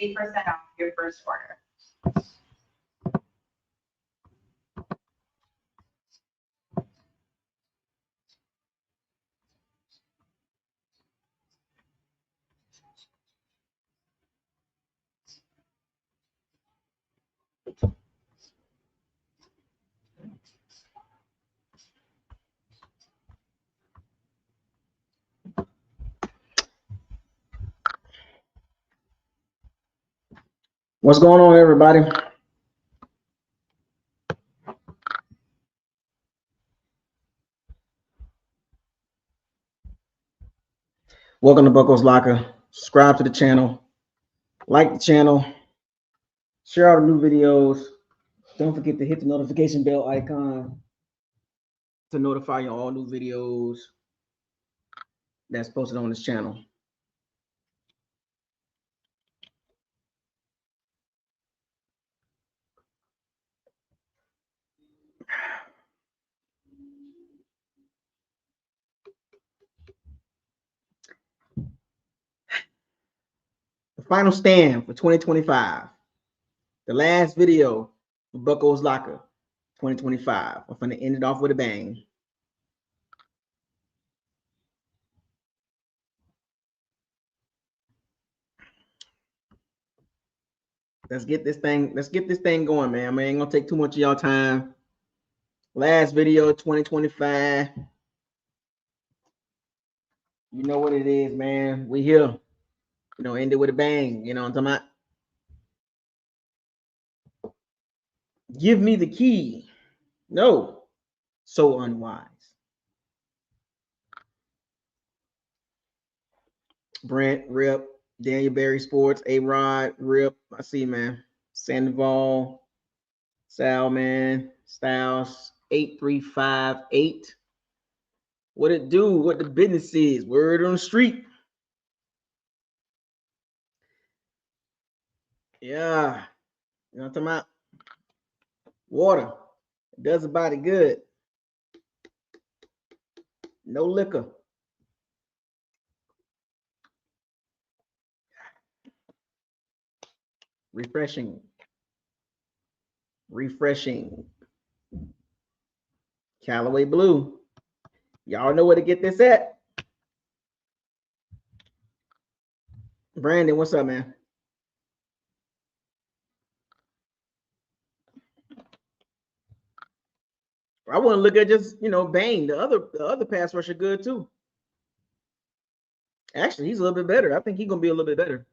8% off your first order. What's going on, everybody? Welcome to Buckles Locker. Subscribe to the channel, like the channel, share all the new videos. Don't forget to hit the notification bell icon to notify you all new videos that's posted on this channel. The final stand for 2025. The last video for Buckles Locker 2025. I'm going to end it off with a bang. Let's get this thing going, man. I ain't gonna take too much of y'all time. Last video 2025. You know what it is, man. We here. End it with a bang. You know what I'm talking about? Give me the key. No. So unwise. Brent, Rip, Daniel Berry Sports, A-Rod, Rip. I see, man. Sandoval, Sal, man. Styles, 8358. What it do? What the business is? Word on the street. Yeah. You know what I'm talking about? Water. It does the body good. No liquor. Refreshing. Callaway Blue. Y'all know where to get this at. Brandon, what's up, man? I want to look at just, Bane. The other pass rusher good too. Actually, he's a little bit better. I think he's gonna be a little bit better.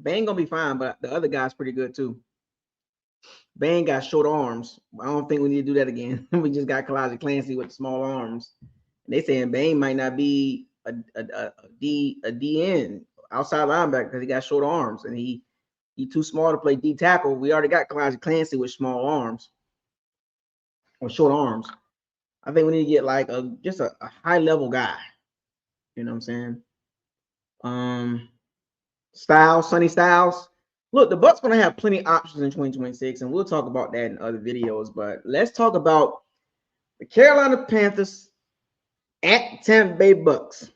Bane gonna be fine, but the other guy's pretty good too. Bane got short arms. I don't think we need to do that again. We just got Kalijah Clancy with small arms. And they saying Bane might not be a DN outside linebacker because he got short arms and he too small to play D tackle. We already got Kalijah Clancy with small arms or short arms. I think we need to get like just a high level guy. You know what I'm saying? Sonny Styles. Look, the Bucs gonna have plenty of options in 2026, and we'll talk about that in other videos. But let's talk about the Carolina Panthers at Tampa Bay Bucs.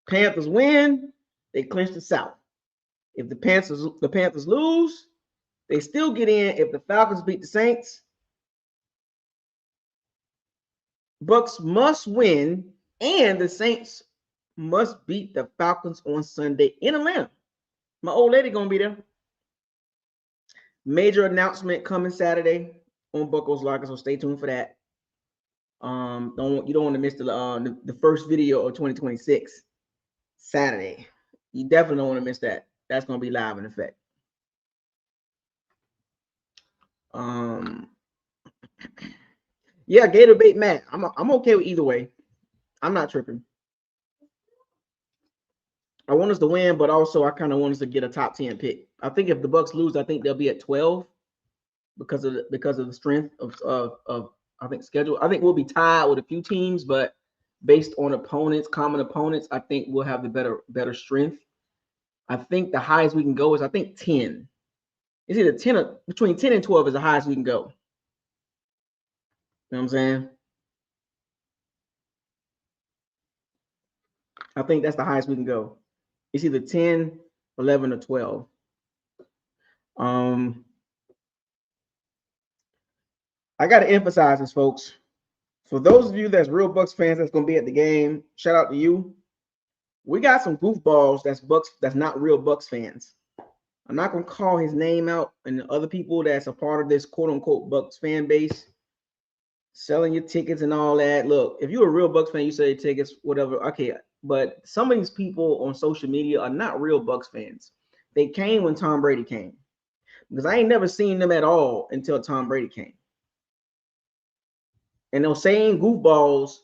Panthers win, they clinch the South. If the Panthers lose, they still get in. If the Falcons beat the Saints, Bucs must win, and the Saints must beat the Falcons on Sunday in Atlanta. My old lady gonna be there. Major announcement coming Saturday on Buckles Locker, so stay tuned for that. You don't want to miss the first video of 2026 Saturday. You definitely don't want to miss that. That's gonna be live in effect. Yeah, Gator bait Matt. I'm okay with either way. I'm not tripping. I want us to win, but also I kind of want us to get a top 10 pick. I think if the Bucs lose, I think they'll be at 12 because of the strength of I think schedule. I think we'll be tied with a few teams, but based on common opponents, I think we'll have the better strength. I think the highest we can go is 10. It's either 10 or between 10 and 12 is the highest we can go. You know what I'm saying? I think that's the highest we can go. It's either 10, 11, or 12. I got to emphasize this, folks. For those of you that's real Bucs fans that's gonna be at the game, shout out to you. We got some goofballs that's not real Bucs fans. I'm not gonna call his name out and the other people that's a part of this quote unquote Bucs fan base selling your tickets and all that. Look, if you're a real Bucs fan, you sell your tickets, whatever. Okay, but some of these people on social media are not real Bucs fans. They came when Tom Brady came because I ain't never seen them at all until Tom Brady came. And those same goofballs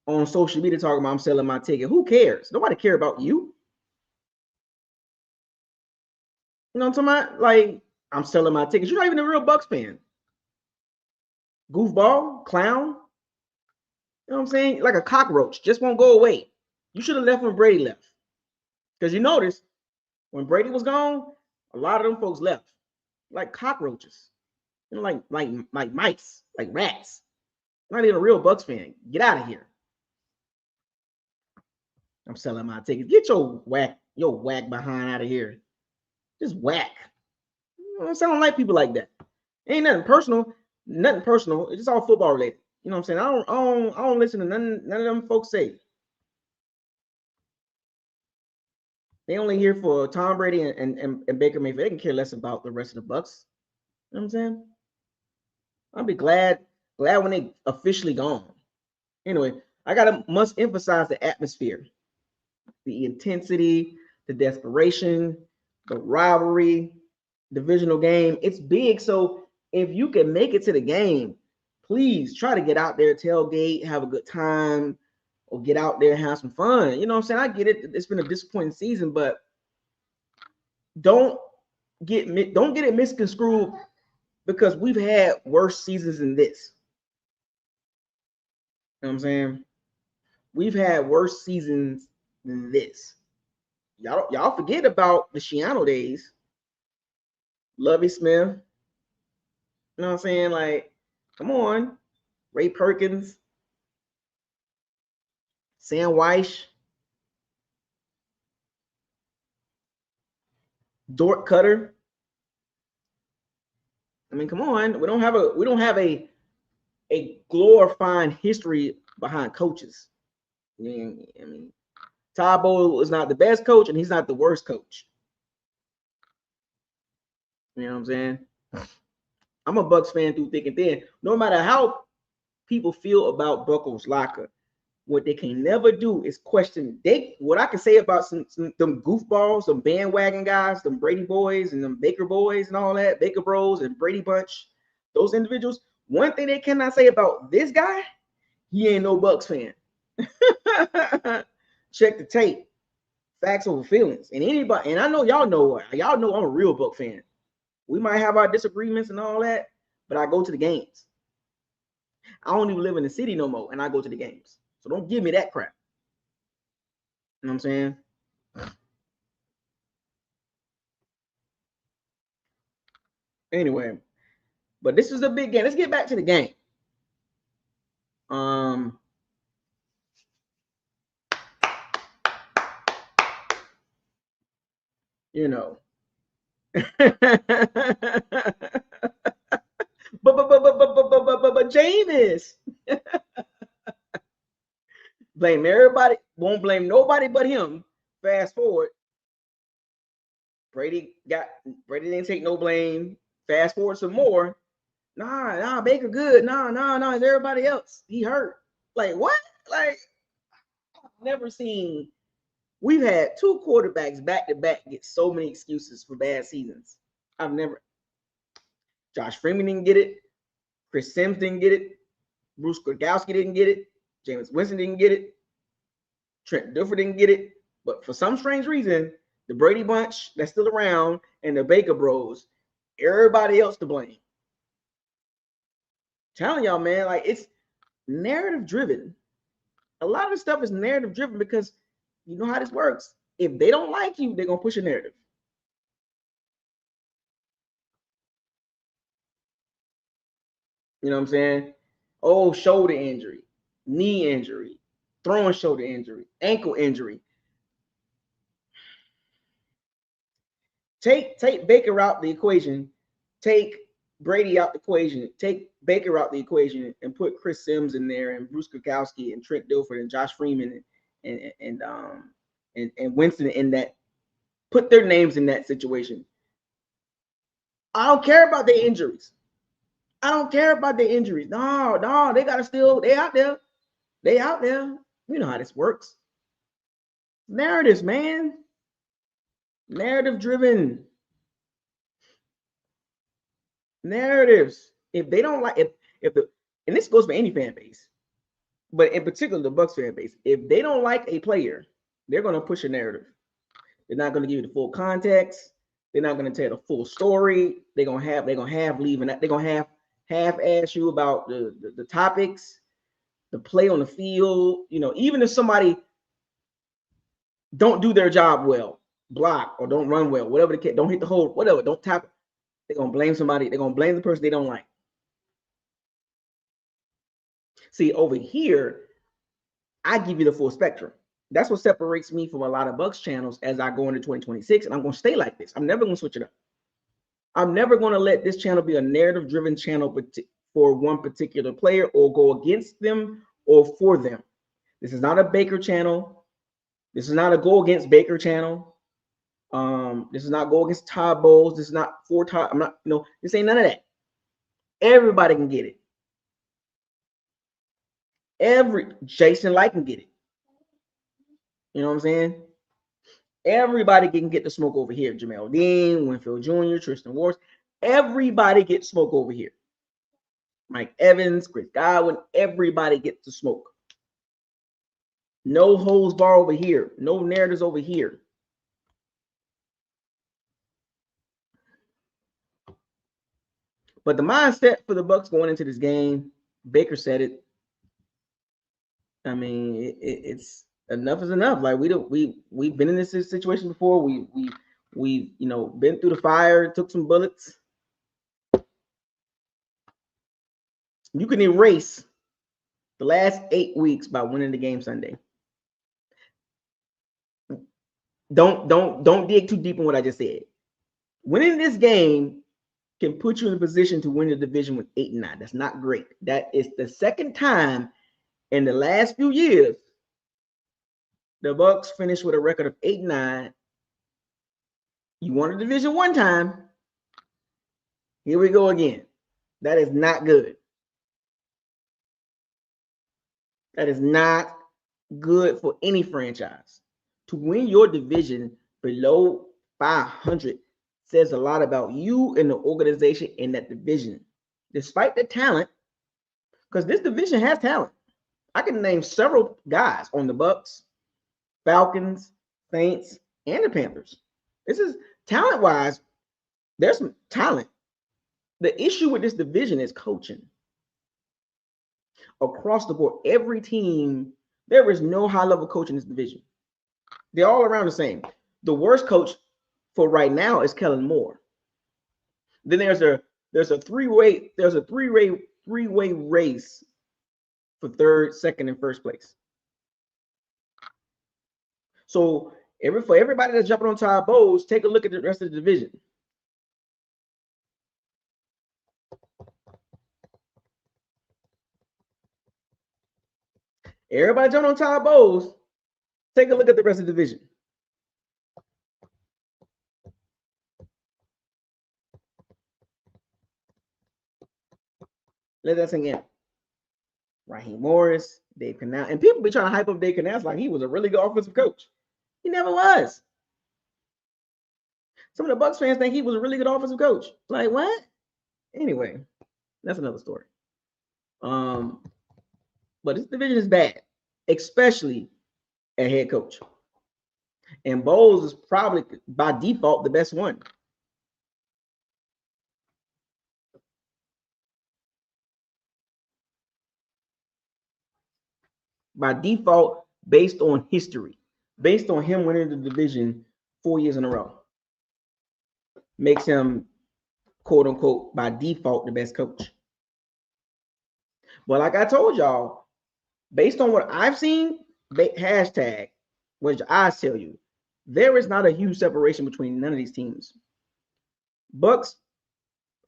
on social media talking about I'm selling my ticket. Who cares? Nobody care about you. You know what I'm talking about? Like, I'm selling my tickets. You're not even a real Bucs fan. Goofball, clown. You know what I'm saying? Like a cockroach, just won't go away. You should have left when Brady left. Because you notice when Brady was gone, a lot of them folks left. Like cockroaches. You know, like mice, like rats. Not even a real Bucs fan. Get out of here. I'm selling my tickets. Get your whack behind out of here. Just whack. You know, I don't like people like that. Ain't nothing personal. Nothing personal. It's just all football related. You know what I'm saying? I don't listen to none of them folks say. They only here for Tom Brady and Baker Mayfield. They can care less about the rest of the Bucs. You know what I'm saying? I'll be glad when they officially gone. Anyway, I must emphasize the atmosphere, the intensity, the desperation, the rivalry, divisional game. It's big. So if you can make it to the game, please try to get out there, tailgate, have a good time, or get out there and have some fun. You know what I'm saying? I get it. It's been a disappointing season, but don't get it misconstrued because we've had worse seasons than this. You know what I'm saying? We've had worse seasons than this. Y'all forget about the Shiano days. Lovie Smith. You know what I'm saying? Like, come on. Ray Perkins. Sam Weish. Dort Cutter. I mean, come on. We don't have a glorifying history behind coaches. I mean, Todd Bowles is not the best coach, and he's not the worst coach. You know what I'm saying? I'm a Bucs fan through thick and thin. No matter how people feel about Buckles Locker, what they can never do is question. What I can say about some them goofballs, some bandwagon guys, them Brady boys and them Baker boys and all that, Baker Bros and Brady Bunch, those individuals. One thing they cannot say about this guy, he ain't no Bucs fan. Check the tape. Facts over feelings. And anybody, and I know y'all know I'm a real Buc fan. We might have our disagreements and all that, but I go to the games. I don't even live in the city no more, and I go to the games. So don't give me that crap. You know what I'm saying? Anyway, but this is a big game. Let's get back to the game. You know. but Jameis. Blame everybody, won't blame nobody but him. Fast forward. Brady didn't take no blame. Fast forward some more. Nah, Baker good. Nah, it's everybody else. He hurt. Like what? Like I've never seen. We've had two quarterbacks back to back get so many excuses for bad seasons. I've never. Josh Freeman didn't get it. Chris Sims didn't get it. Bruce Gradkowski didn't get it. Jameis Winston didn't get it. Trent Dilfer didn't get it. But for some strange reason, the Brady bunch that's still around and the Baker Bros, everybody else to blame. Telling y'all, man, like it's narrative driven. A lot of the stuff is narrative driven because you know how this works. If they don't like you, they're gonna push a narrative. You know what I'm saying? Oh, shoulder injury, knee injury, throwing shoulder injury, ankle injury. take Baker out the equation, take Brady out the equation, take Baker out the equation, and put Chris Sims in there, and Bruce Kukowski, and Trent Dilfer, and Josh Freeman, and Winston in that. Put their names in that situation. I don't care about their injuries. I don't care about their injuries. No, they gotta still. They out there. They out there. You know how this works. Narratives, man. Narrative driven. Narratives. If they don't like, if the, and this goes for any fan base, but in particular the Bucs fan base, if they don't like a player, they're gonna push a narrative. They're not gonna give you the full context. They're not gonna tell the full story. They're gonna have leaving. They're gonna have ask you about the topics, the play on the field. You know, even if somebody don't do their job well, block or don't run well, whatever the case, don't hit the hole, whatever, don't tap it. They're gonna blame somebody. They're gonna blame the person they don't like. See, over here, I give you the full spectrum. That's what separates me from a lot of Bucs channels as I go into 2026, and I'm gonna stay like this. I'm never gonna switch it up. I'm never gonna let this channel be a narrative-driven channel for one particular player or go against them or for them. This is not a Baker channel. This is not a go against Baker channel. This is not go against Todd Bowles. This is not for Todd. I'm not, this ain't none of that. Everybody can get it. Jason Light can get it. You know what I'm saying? Everybody can get the smoke over here. Jamel Dean, Winfield Jr., Tristan Wirfs. Everybody gets smoke over here. Mike Evans, Chris Godwin. Everybody gets the smoke. No holds bar over here. No narratives over here. But the mindset for the Bucs going into this game, Baker said it. I mean, it's enough is enough. Like we've been in this situation before. We've been through the fire, took some bullets. You can erase the last 8 weeks by winning the game Sunday. Don't dig too deep in what I just said. Winning this game can put you in a position to win the division with 8-9. That's not great. That is the second time in the last few years the Bucs finished with a record of 8-9. You won the division one time. Here we go again. That is not good. That is not good for any franchise. To win your division below 500 says a lot about you and the organization in that division, despite the talent, because this division has talent. I can name several guys on the Bucs, Falcons, Saints, and the Panthers. This is talent-wise, there's some talent. The issue with this division is coaching. Across the board, every team, there is no high-level coach in this division. They're all around the same. The worst coach for right now is Kellen Moore. Then there's a three-way race for third, second, and first place. So for everybody that's jumping on Todd Bowles, take a look at the rest of the division. Everybody jumping on Todd Bowles, take a look at the rest of the division. Let that sink in. Raheem Morris, Dave Canales, and people be trying to hype up Dave Canales like he was a really good offensive coach. He never was. Some of the Bucs fans think he was a really good offensive coach. Like what? Anyway, that's another story. But this division is bad, especially at head coach. And Bowles is probably by default the best one. By default, based on history, based on him winning the division 4 years in a row, makes him, quote unquote, by default, the best coach. But like I told y'all, based on what I've seen, hashtag, which I tell you, there is not a huge separation between none of these teams. Bucs,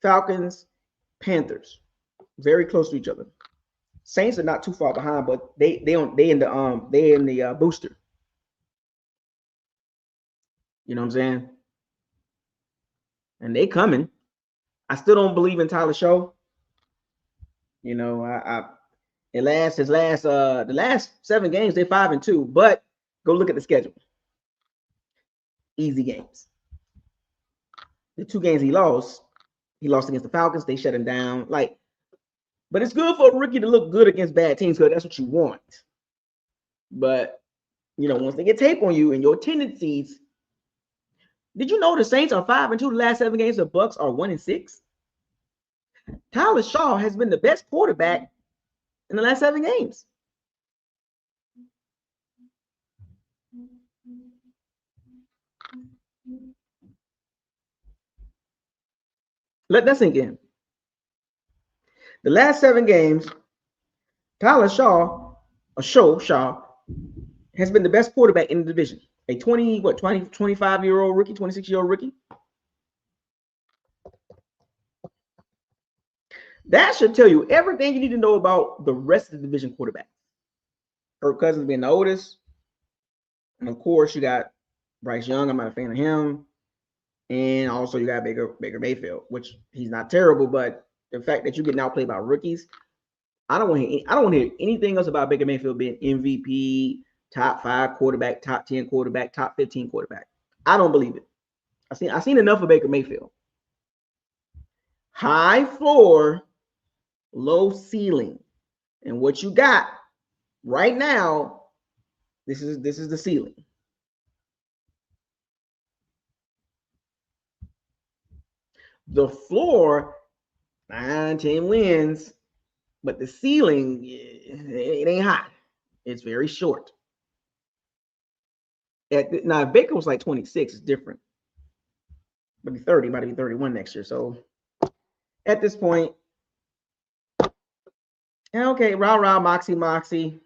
Falcons, Panthers, very close to each other. Saints are not too far behind, but they in the booster. You know what I'm saying? And they coming. I still don't believe in Tyler Show. You know, the last 7 games they're 5-2, but go look at the schedule. Easy games. The 2 games he lost against the Falcons. They shut him down. But it's good for a rookie to look good against bad teams because that's what you want. But once they get tape on you and your tendencies, did you know the Saints are 5-2 the last 7 games? The Bucs are 1-6. Tyler Shaw has been the best quarterback in the last 7 games. Let that sink in. The last 7 games, Tyler Shaw has been the best quarterback in the division. A 25-year-old rookie, 26-year-old rookie. That should tell you everything you need to know about the rest of the division quarterback. Kirk Cousins being the oldest. And of course, you got Bryce Young. I'm not a fan of him. And also you got Baker Mayfield, which he's not terrible, but the fact that you get now played by rookies, I don't want to hear anything else about Baker Mayfield being MVP, top 5 quarterback, top 10 quarterback, top 15 quarterback. I don't believe it. I've seen enough of Baker Mayfield. High floor, low ceiling. And what you got right now, this is the ceiling. The floor, 9-10 wins, but the ceiling, it ain't high. It's very short. Now, if Baker was like 26, it's different. But be 30, might be 31 next year. So at this point, okay, rah, moxie.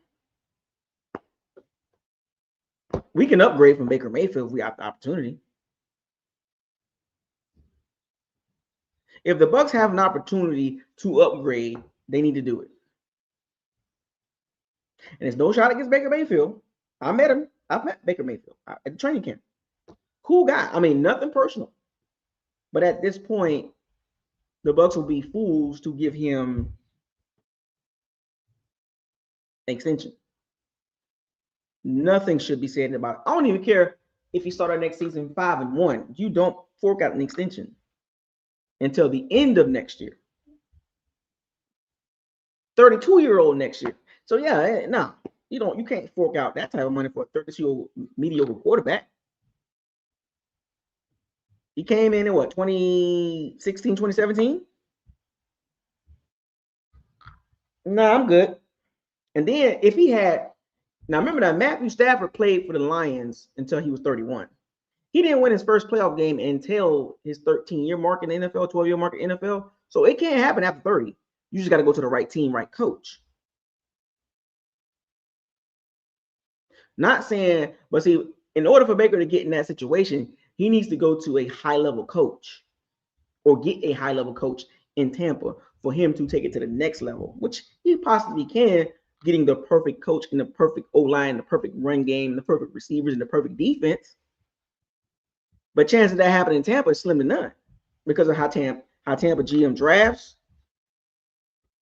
We can upgrade from Baker Mayfield if we have the opportunity. If the Bucs have an opportunity to upgrade, they need to do it. And it's no shot against Baker Mayfield. I met him. I've met Baker Mayfield at the training camp. Cool guy. I mean, nothing personal. But at this point, the Bucs will be fools to give him an extension. Nothing should be said about it. I don't even care if you start our next season 5-1. You don't fork out an extension until the end of next year. 32-year-old next year. So yeah, no, you can't fork out that type of money for a 32-year-old mediocre quarterback. He came in 2016, 2017? No, I'm good. And then if he had, now remember that Matthew Stafford played for the Lions until he was 31. He didn't win his first playoff game until his 13-year mark in the NFL, 12-year mark in the NFL. So it can't happen after 30. You just got to go to the right team, right coach. Not saying, but see, in order for Baker to get in that situation, he needs to go to a high-level coach or get a high-level coach in Tampa for him to take it to the next level, which he possibly can, getting the perfect coach and the perfect O-line, the perfect run game, the perfect receivers, and the perfect defense. But chances of that happening in Tampa is slim to none because of how Tampa GM drafts.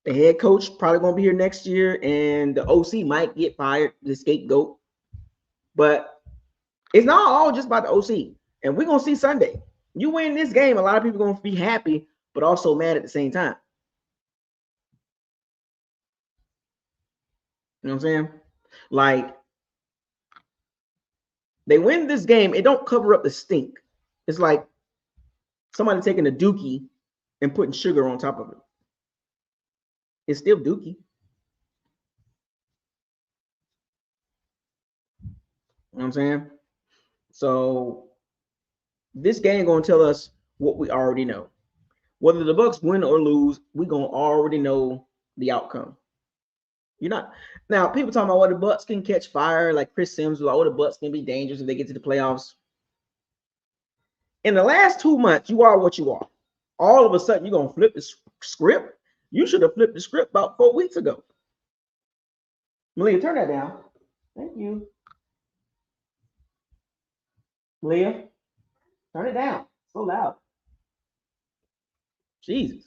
The head coach probably going to be here next year, and the OC might get fired, the scapegoat. But it's not all just about the OC. And we're going to see Sunday. You win this game, a lot of people are going to be happy, but also mad at the same time. You know what I'm saying? Like, they win this game, it don't cover up the stink. It's like somebody taking a dookie and putting sugar on top of it. It's still dookie. You know what I'm saying? So this game going to tell us what we already know. Whether the Bucs win or lose, we're going to already know the outcome. You're not now. People talking about the Bucs can catch fire, like Chris Sims, like the Bucs can be dangerous if they get to the playoffs. In the last 2 months, you are what you are. All of a sudden, you're gonna flip the script. You should have flipped the script about 4 weeks ago. Malia, turn that down. Thank you. Malia, turn it down. So loud. Jesus.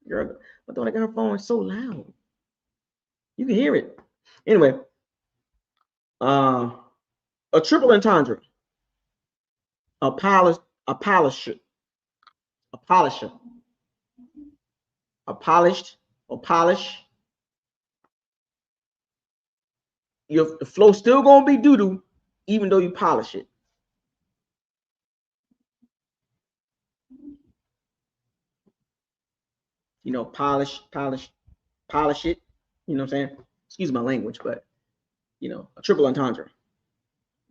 Girl, I thought I got her phone so loud. You can hear it. Anyway, a triple entendre. A polisher. A polished. The flow still gonna be doo-doo, even though you polish it. You know, polish it. You know what I'm saying? Excuse my language, but you know, a triple entendre.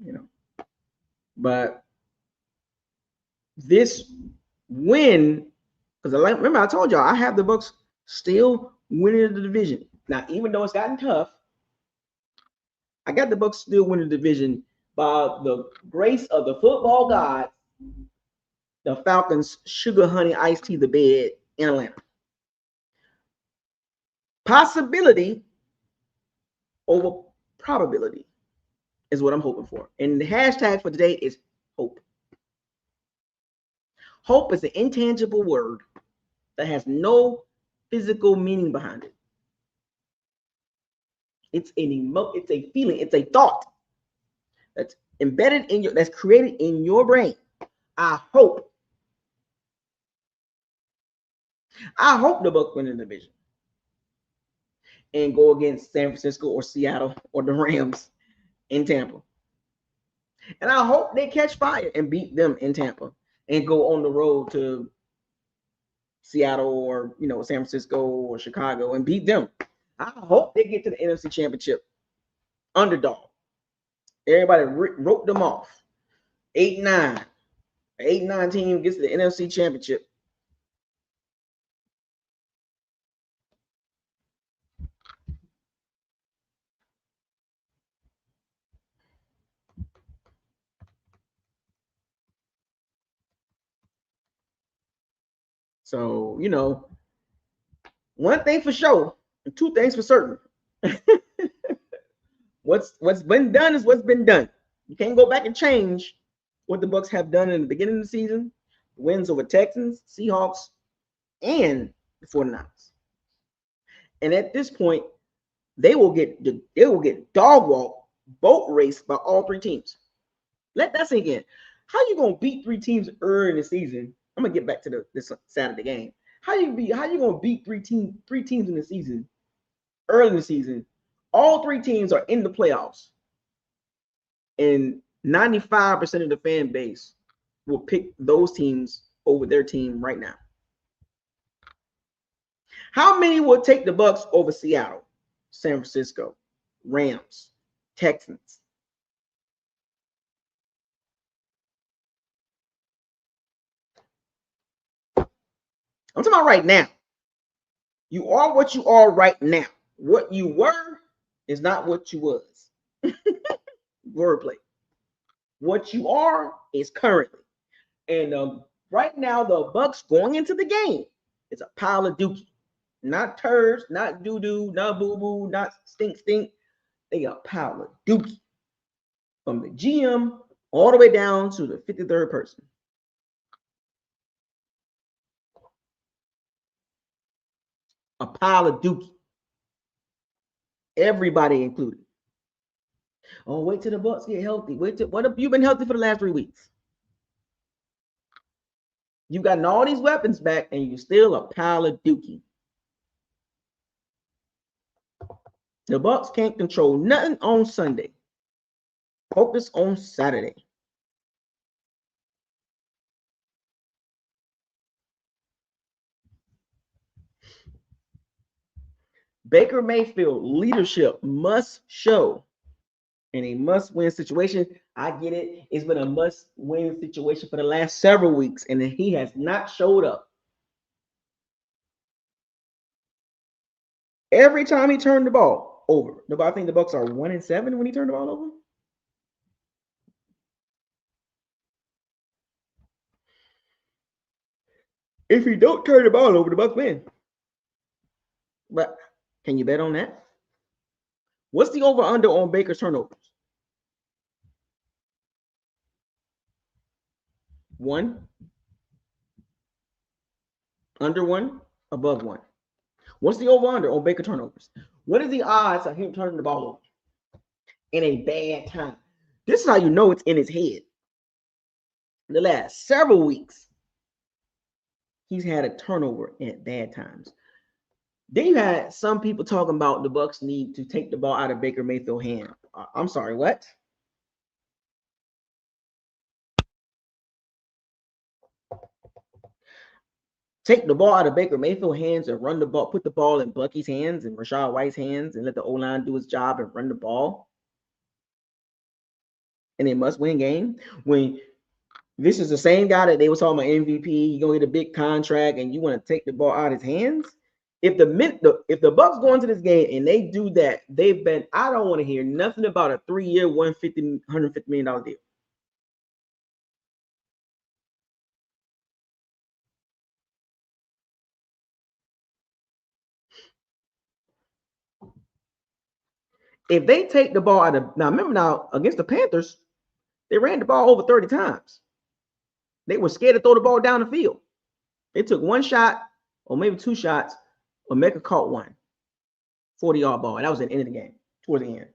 You know, but this win, because remember I told y'all I have the Bucs still winning the division. Now, even though it's gotten tough, I got the Bucs still winning the division by the grace of the football gods. The Falcons sugar honey iced tea the bed in Atlanta. Possibility over probability is what I'm hoping for. And the hashtag for today is hope. Hope is an intangible word that has no physical meaning behind it. It's it's a feeling, it's a thought that's embedded in that's created in your brain. I hope the Bucs win the division and go against San Francisco or Seattle or the Rams in Tampa. And I hope they catch fire and beat them in Tampa and go on the road to Seattle or, you know, San Francisco or Chicago and beat them. I hope they get to the NFC Championship underdog. Everybody wrote them off. 8-9. 8-9 team gets to the NFC Championship. So, you know, one thing for sure, and two things for certain. What's been done is what's been done. You can't go back and change what the Bucs have done in the beginning of the season. Wins over Texans, Seahawks, and the 49ers. And at this point, they will get dog walk, boat race by all three teams. Let that sink in. How you gonna beat three teams early in the season? I'm gonna get back to this Saturday game. How you gonna beat three teams in the season early in the season? All three teams are in the playoffs, and 95% of the fan base will pick those teams over their team right now. How many will take the Bucs over Seattle, San Francisco, Rams, Texans? I'm talking about right now. You are what you are right now. What you were is not what you was. Wordplay. What you are is currently. And right now, the Bucs going into the game is a pile of dookie. Not turds, not doo-doo, not boo-boo, not stink. They got a pile of dookie. From the GM all the way down to the 53rd person. A pile of dookie. Everybody included. Oh, wait till the Bucs get healthy. What have you been healthy for the last 3 weeks? You've gotten all these weapons back, and you're still a pile of dookie. The Bucs can't control nothing on Sunday. Focus on Saturday. Baker Mayfield leadership must show in a must-win situation. I get it. It's been a must-win situation for the last several weeks, and he has not showed up. Every time he turned the ball over. I think the Bucs are 1-7 when he turned the ball over. If he don't turn the ball over, the Bucs win. But can you bet on that? What's the over-under on Baker's turnovers? 1, under 1, above 1. What's the over-under on Baker turnovers? What are the odds of him turning the ball over in a bad time? This is how you know it's in his head. The last several weeks, he's had a turnover at bad times. Then you had some people talking about the Bucs need to take the ball out of Baker Mayfield's hand. I'm sorry, what? Take the ball out of Baker Mayfield's hands and run the ball, put the ball in Bucky's hands and Rashad White's hands and let the O-line do his job and run the ball in a must-win game? When this is the same guy that they were talking about MVP, he's gonna get a big contract, and you want to take the ball out of his hands? If the Bucs go into this game and they do that, I don't want to hear nothing about a 3-year, $150 million deal. If they take the ball out of remember against the Panthers, they ran the ball over 30 times. They were scared to throw the ball down the field. They took one shot or maybe 2 shots. Omeka caught one 40-yard ball. And that was at the end of the game, towards the end.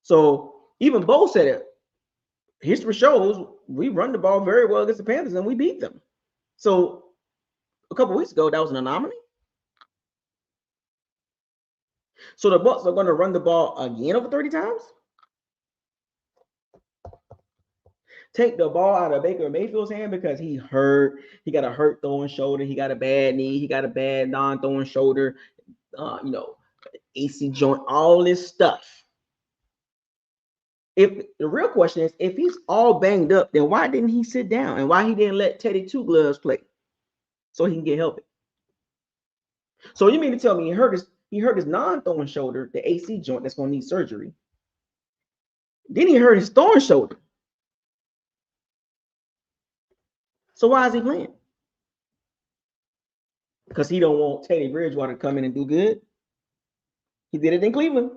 So even Bo said it. History shows we run the ball very well against the Panthers and we beat them. So a couple weeks ago, that was an anomaly. So the Bucs are going to run the ball again over 30 times? Take the ball out of Baker Mayfield's hand because he hurt. He got a hurt throwing shoulder. He got a bad knee. He got a bad non-throwing shoulder. AC joint, all this stuff. If the real question is, if he's all banged up, then why didn't he sit down? And why he didn't let Teddy Two Gloves play so he can get healthy? So you mean to tell me he hurt his non-throwing shoulder, the AC joint that's going to need surgery. Then he hurt his throwing shoulder. So why is he playing? Because he don't want Teddy Bridgewater to come in and do good. He did it in Cleveland.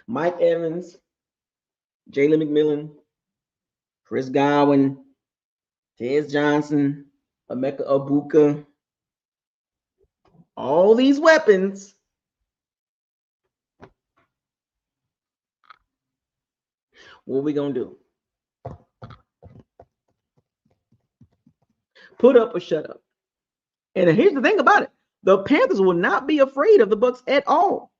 Mike Evans, Jalen McMillan, Chris Godwin, Tez Johnson, Emeka Egbuka, all these weapons. What are we going to do? Put up or shut up. And here's the thing about it. The Panthers will not be afraid of the Bucs at all.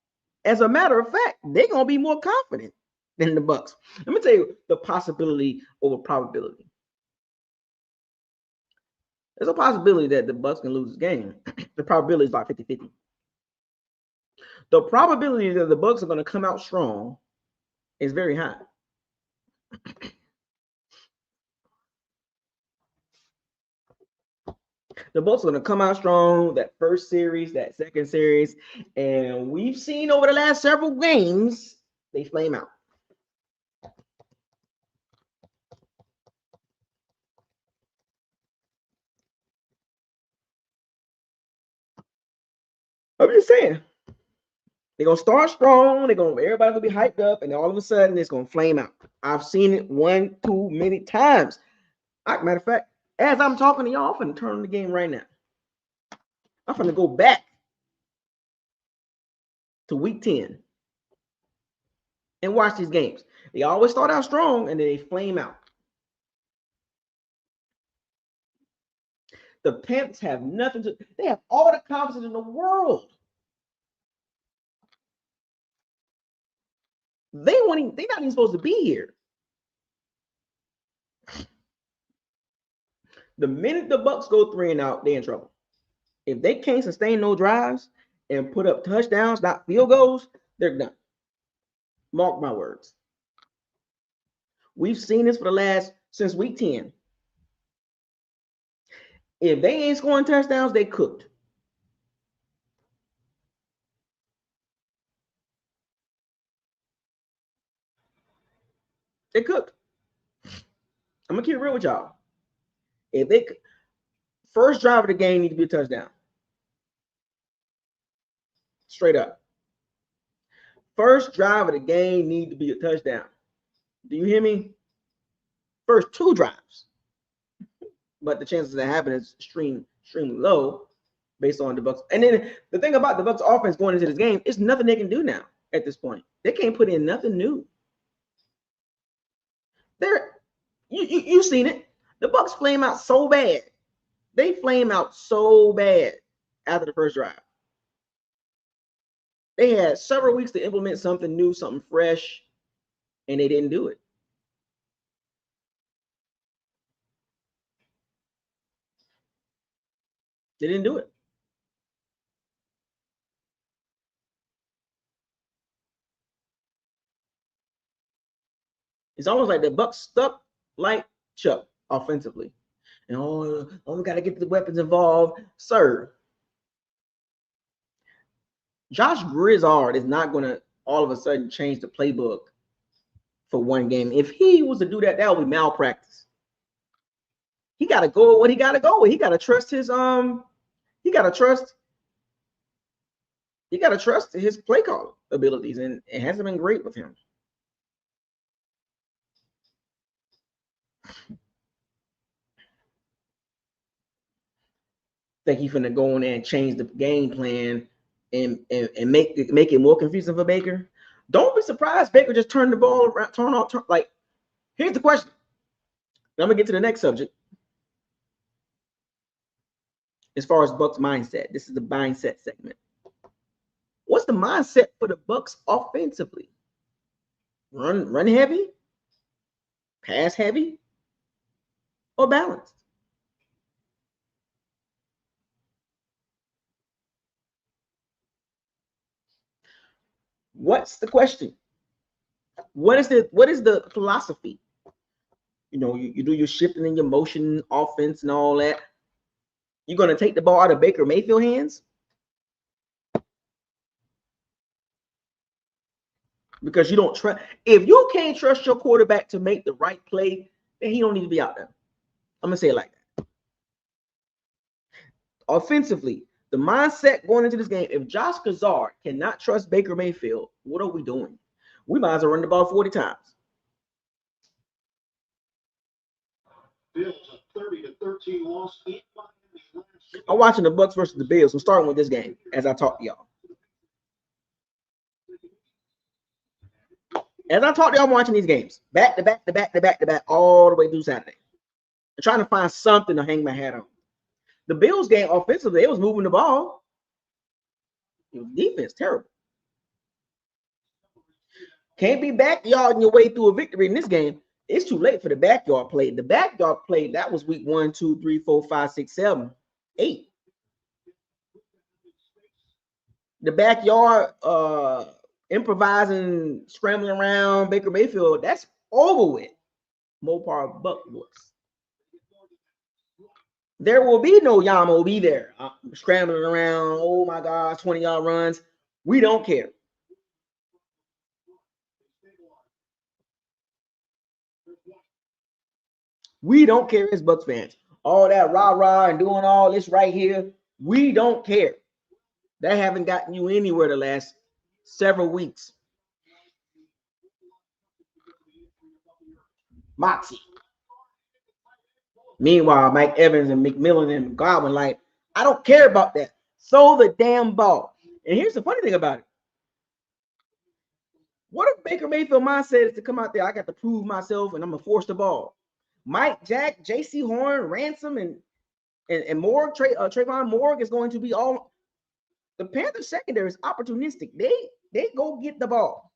As a matter of fact, they're going to be more confident than the Bucs. Let me tell you the possibility over probability. There's a possibility that the Bucs can lose this game. The probability is about 50-50. The probability that the Bucs are going to come out strong is very high. The Bucs are going to come out strong that first series, that second series, and we've seen over the last several games they flame out. I'm just saying. They're gonna start strong. Everybody's gonna be hyped up, and all of a sudden it's gonna flame out. I've seen it one, too many times. Matter of fact, as I'm talking to y'all, I'm gonna turn on the game right now. I'm gonna go back to week 10 and watch these games. They always start out strong and then they flame out. The Panthers have nothing to. They have all the confidence in the world. They're not even supposed to be here. The minute the Bucs go 3 and out, they're in trouble. If they can't sustain no drives and put up touchdowns, not field goals, they're done. Mark my words. We've seen this since week 10. If they ain't scoring touchdowns, they cooked. They cooked. I'm gonna keep it real with y'all. If they first drive of the game need to be a touchdown. Straight up. First drive of the game need to be a touchdown. Do you hear me? First 2 drives. But the chances of that happening is extremely low based on the Bucs. And then the thing about the Bucs offense going into this game, it's nothing they can do now at this point. They can't put in nothing new. You've seen it. The Bucs flame out so bad. They flame out so bad after the first drive. They had several weeks to implement something new, something fresh, and they didn't do it. They didn't do it. It's almost like the Bucs stuck like Chuck offensively. And we got to get the weapons involved. Sir, Josh Grizzard is not going to all of a sudden change the playbook for one game. If he was to do that, that would be malpractice. He got to go with what he got to go with. He got to trust his he got to trust his play call abilities, and it hasn't been great with him. Think he's gonna go in there and change the game plan and make it more confusing for Baker. Don't be surprised Baker just turned the ball around, like. Here's the question. I'm gonna get to the next subject. As far as Bucs mindset, this is the mindset segment. What's the mindset for the Bucs offensively? Run heavy, pass heavy, or balanced? What's the question? What is the philosophy? You know, you do your shifting in your motion offense and all that. You're going to take the ball out of Baker Mayfield hands? Because you don't trust. If you can't trust your quarterback to make the right play, then he don't need to be out there. I'm going to say it like that. Offensively, the mindset going into this game, if Josh Grizzard cannot trust Baker Mayfield, what are we doing? We might as well run the ball 40 times. Bills a 30-13 loss. I'm watching the Bucs versus the Bills. I'm starting with this game as I talk to y'all. As I talk to y'all, I'm watching these games back to back all the way through Saturday. I'm trying to find something to hang my hat on. The Bills game offensively, they was moving the ball. It was defense terrible. Can't be backyarding your way through a victory in this game. It's too late for the backyard play. The backyard play, that was week 1, 2, 3, 4, 5, 6, 7, 8. The backyard improvising, scrambling around Baker Mayfield, that's over with. Mopar Bucks. There will be no Yamo be there scrambling around. Oh my gosh, 20-yard runs. We don't care. We don't care as Bucs fans. All that rah-rah and doing all this right here, we don't care. That haven't gotten you anywhere the last several weeks. Moxie. Meanwhile, Mike Evans and McMillan and Godwin, like, I don't care about that. Throw the damn ball. And here's the funny thing about it. What if Baker Mayfield mindset is to come out there, I got to prove myself, and I'm going to force the ball? Mike, Jack, J.C. Horn, Ransom, and Morg, Trayvon Morg is going to be all. The Panthers secondary is opportunistic. They go get the ball.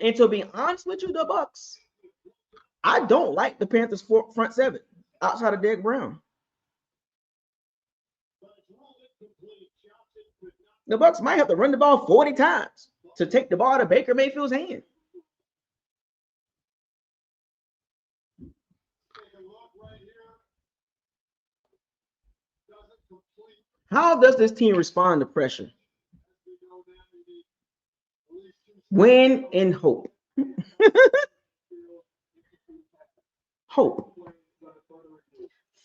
And to be honest with you, the Bucs, I don't like the Panthers front seven outside of Derek Brown. The Bucs might have to run the ball 40 times to take the ball out of Baker Mayfield's hand. How does this team respond to pressure? Win and hope. Hope.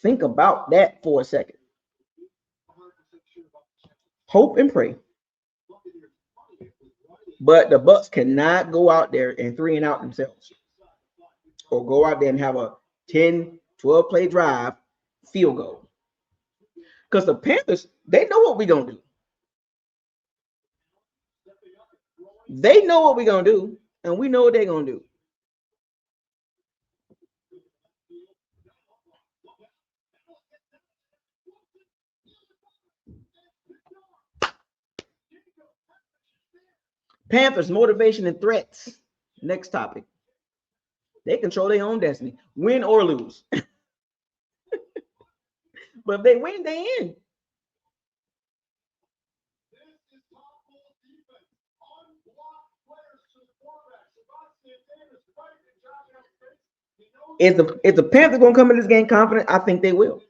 Think about that for a second. Hope and pray. But the Bucs cannot go out there and 3 and out themselves, or go out there and have a 10, 12 play drive field goal. Because the Panthers, they know what we're going to do. They know what we're going to do, and we know what they're going to do. Panthers, motivation and threats. Next topic. They control their own destiny, win or lose. But if they win, they in. Is the Panthers going to come in this game confident? I think they will.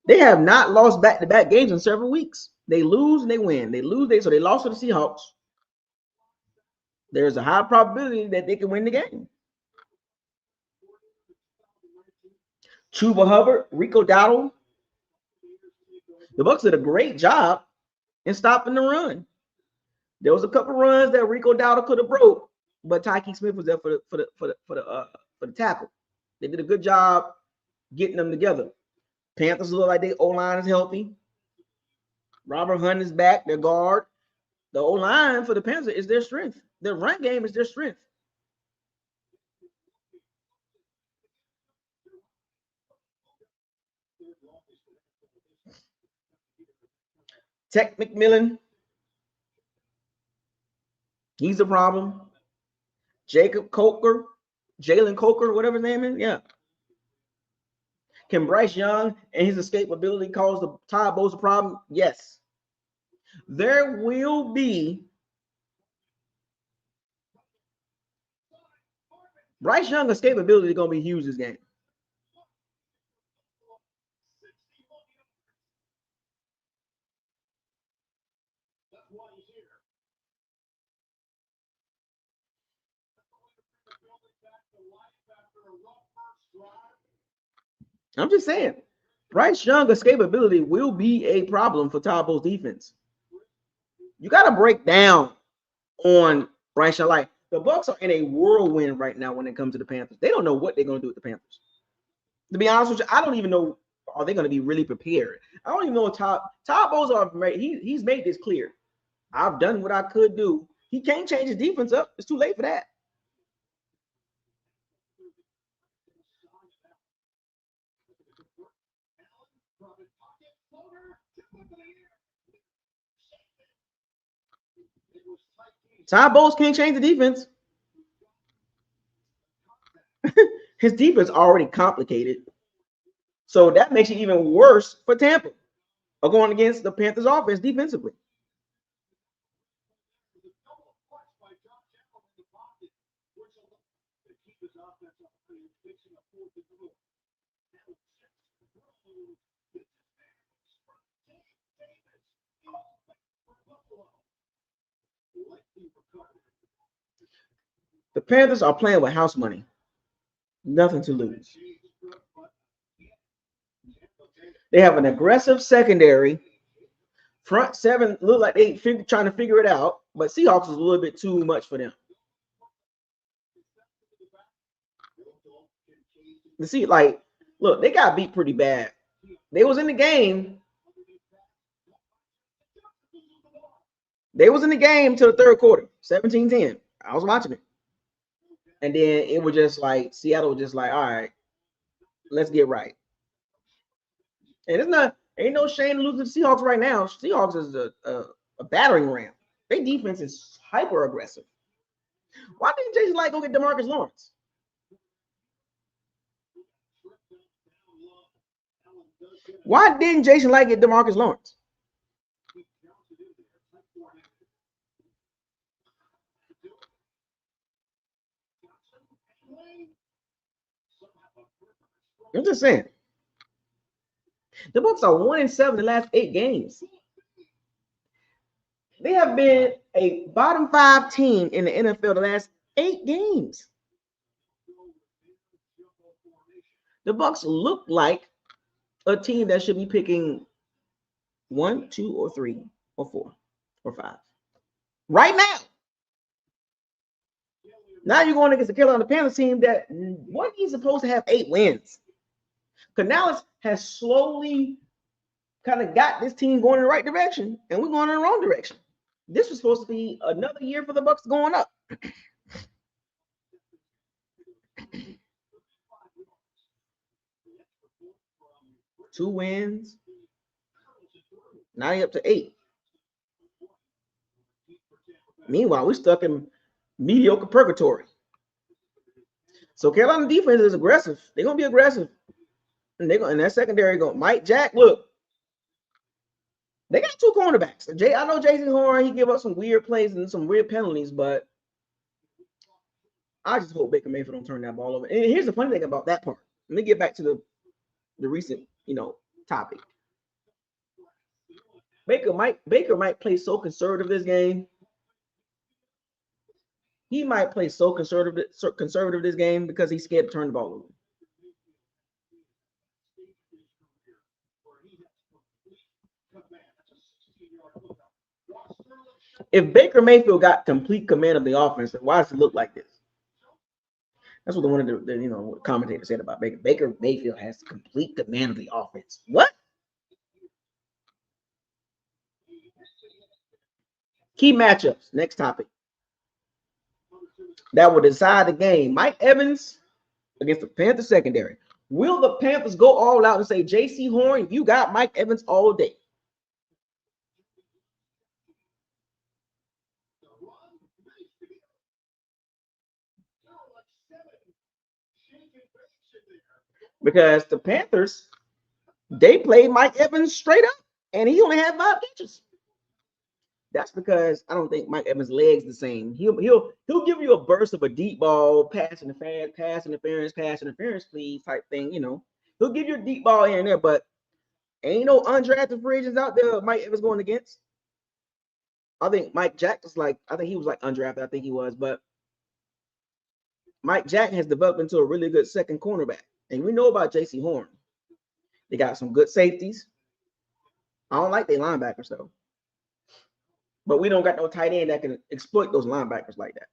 They have not lost back-to-back games in several weeks. They lose and they win. They lose, so they lost to the Seahawks. There's a high probability that they can win the game. Chuba Hubbard, Rico Dowdle. The Bucs did a great job in stopping the run. There was a couple runs that Rico Dowdle could have broke, but Tyke Smith was there for the tackle. They did a good job getting them together. Panthers look like their O-line is healthy. Robert Hunt is back, their guard. The O-line for the Panthers is their strength. Their run game is their strength. Tech McMillan, he's a problem. Jalen Coker, whatever his name is, yeah. Can Bryce Young and his escapability cause the Todd Bowles a problem? Yes. There will be Bryce Young escapability is going to be huge this game. I'm just saying, Bryce Young escapability will be a problem for Todd Bowles' defense. You got to break down on Bryce Young. Like, the Bucs are in a whirlwind right now when it comes to the Panthers. They don't know what they're going to do with the Panthers. To be honest with you, I don't even know, are they going to be really prepared? I don't even know if Todd Bowles, he's made this clear. I've done what I could do. He can't change his defense up. It's too late for that. Todd Bowles can't change the defense. His defense already complicated. So that makes it even worse for Tampa going against the Panthers offense defensively. The Panthers are playing with house money. Nothing to lose. They have an aggressive secondary. Front seven look like they trying to figure it out, but Seahawks is a little bit too much for them. You see, like, look, they got beat pretty bad. They was in the game. They was in the game till the third quarter, 17-10. I was watching it. And then it was just like Seattle was just like, all right, let's get right. And it's not, ain't no shame to lose to the Seahawks right now. Seahawks is a battering ram. Their defense is hyper aggressive. Why didn't Jason Light go get DeMarcus Lawrence? Why didn't Jason Light get DeMarcus Lawrence? I'm just saying. The Bucs are 1-7 the last 8 games. They have been a bottom 5 team in the NFL the last 8 games. The Bucs look like a team that should be picking 1, 2, or 3, or 4, or 5 right now. Now you're going against the Carolina Panthers team that wasn't even supposed to have 8 wins. Canales has slowly kind of got this team going in the right direction, and we're going in the wrong direction. This was supposed to be another year for the Bucs going up. 2 wins. Now you're up to 8. Meanwhile, we're stuck in mediocre purgatory. So Carolina defense is aggressive. They're gonna be aggressive, and they're going. And that secondary going. Mike Jack, look, they got 2 cornerbacks. I know Jason Horn. He give up some weird plays and some weird penalties, but I just hope Baker Mayfield don't turn that ball over. And here's the funny thing about that part. Let me get back to the recent topic. Baker might play so conservative this game. He might play so conservative this game because he's scared to turn the ball over. If Baker Mayfield got complete command of the offense, then why does it look like this? That's what one of the commentators said about Baker. Baker Mayfield has complete command of the offense. What? Key matchups. Next topic. That will decide the game. Mike Evans against the Panthers secondary. Will the Panthers go all out and say, J.C. Horn, you got Mike Evans all day? Because the Panthers, they played Mike Evans straight up, and he only had 5 catches. That's because I don't think Mike Evans' legs the same. He'll give you a burst of a deep ball, pass interference, please type thing. He'll give you a deep ball here and there, but ain't no undrafted free agents out there Mike Evans going against. I think Mike Jack was undrafted. I think he was, but Mike Jack has developed into a really good second cornerback. And we know about J.C. Horn. They got some good safeties. I don't like their linebackers, though. But we don't got no tight end that can exploit those linebackers like that.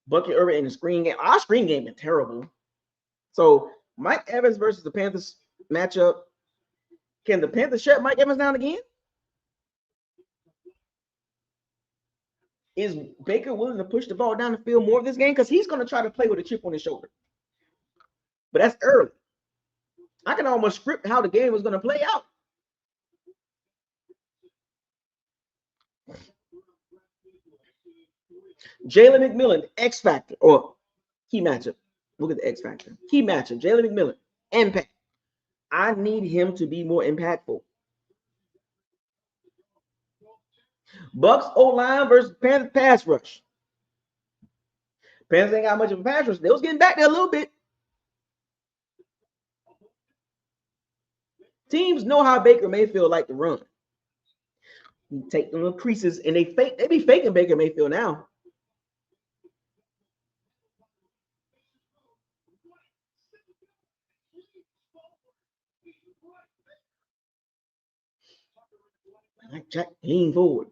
Bucky Irvin in the screen game. Our screen game is terrible. So Mike Evans versus the Panthers matchup. Can the Panthers shut Mike Evans down again? Is Baker willing to push the ball down the field more of this game? Because he's going to try to play with a chip on his shoulder. But that's early. I can almost script how the game was going to play out. Jalen McMillan, X factor, or key matchup. Look at the X factor. Key matchup. Jalen McMillan, impact. I need him to be more impactful. Bucs O-line versus Panthers pass rush. Panthers ain't got much of a pass rush. They was getting back there a little bit. Teams know how Baker Mayfield like to run. You take them little creases, and they be faking Baker Mayfield now. Like Jack, lean forward.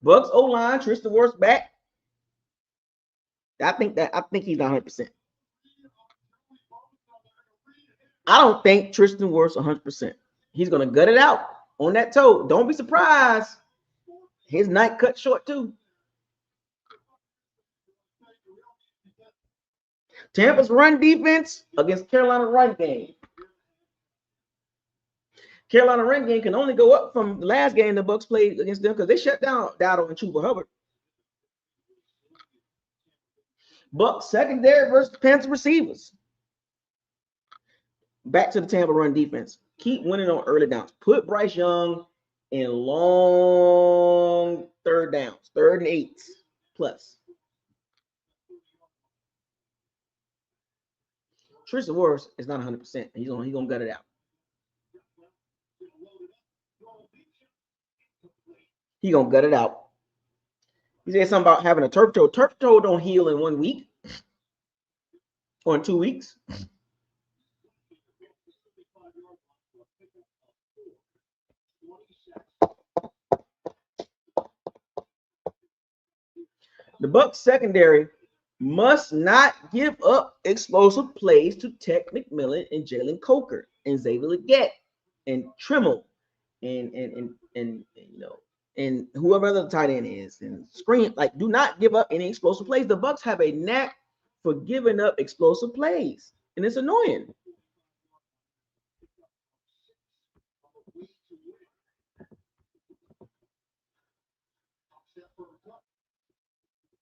Bucs O-line, Tristan Wirfs back. I think he's not 100%. I don't think Tristan Wirfs 100%. He's gonna gut it out on that toe. Don't be surprised. His night cut short too. Tampa's run defense against Carolina run game. Carolina run game can only go up from the last game the Bucs played against them because they shut down Dowdle and Chuba Hubbard. Bucs secondary versus Panthers receivers. Back to the Tampa run defense. Keep winning on early downs. Put Bryce Young in long third downs, 3rd and 8 plus. Tristan Wirfs is not 100%. He's gonna gut it out. He gonna gut it out. He said something about having a turf toe. Turf toe don't heal in 1 week or in 2 weeks. The Bucs secondary must not give up explosive plays to Tech McMillan and Jalen Coker and Xavier Legette and Trimmel and and whoever the tight end is and screen. Like, do not give up any explosive plays. The Bucs have a knack for giving up explosive plays, and it's annoying.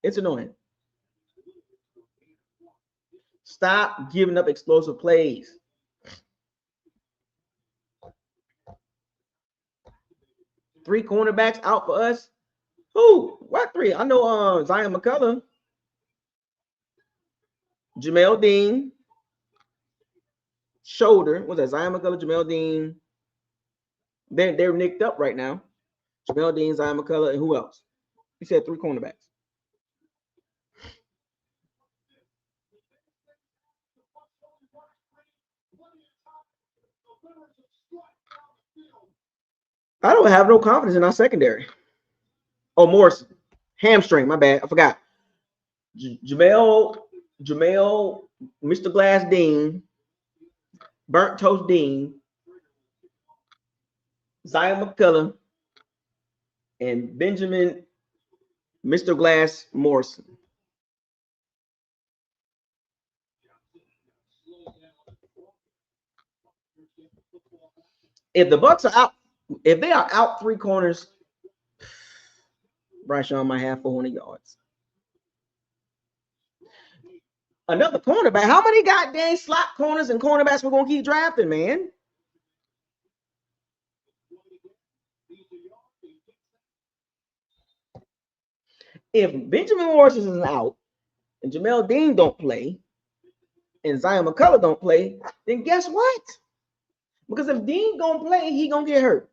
It's annoying. Stop giving up explosive plays. Three cornerbacks out for us. Who? What three? I know Zion McCullough, Jamel Dean, shoulder. What's that? Zion McCullough, Jamel Dean. They're nicked up right now. Jamel Dean, Zion McCullough, and who else? He said 3 cornerbacks. I don't have no confidence in our secondary. Oh, Morrison. Hamstring, my bad. I forgot. Jamel, Mr. Glass Dean, Burnt Toast Dean, Zion McCullough, and Benjamin, Mr. Glass Morrison. If the Bucs are out, if they are out 3 corners, Bryce Young might have 400 yards. Another cornerback. How many goddamn slot corners and cornerbacks we're gonna keep drafting, man? If Benjamin Morrison is out and Jamel Dean don't play and Zion McCullough don't play, then guess what? Because if Dean gonna play, he gonna get hurt.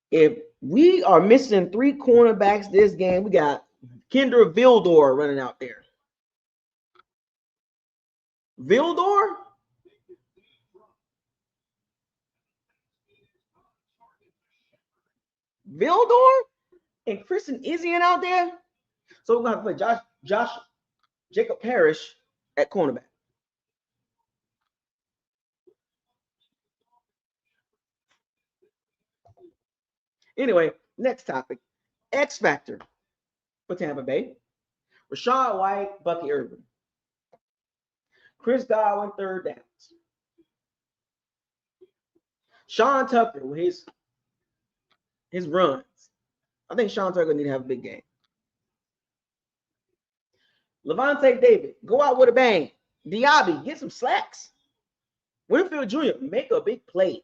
If we are missing 3 cornerbacks this game, we got Kendra Vildor running out there. Vildor? Vildor? And Kristen Isian out there? So we're going to play Josh Jacob Parrish at cornerback. Anyway, next topic. X Factor for Tampa Bay. Rachaad White, Bucky Irvin. Chris Godwin, 3rd downs. Sean Tucker with his runs. I think Sean Tucker need to have a big game. Levante David, go out with a bang. Diaby, get some slacks. Winfield Jr., make a big play.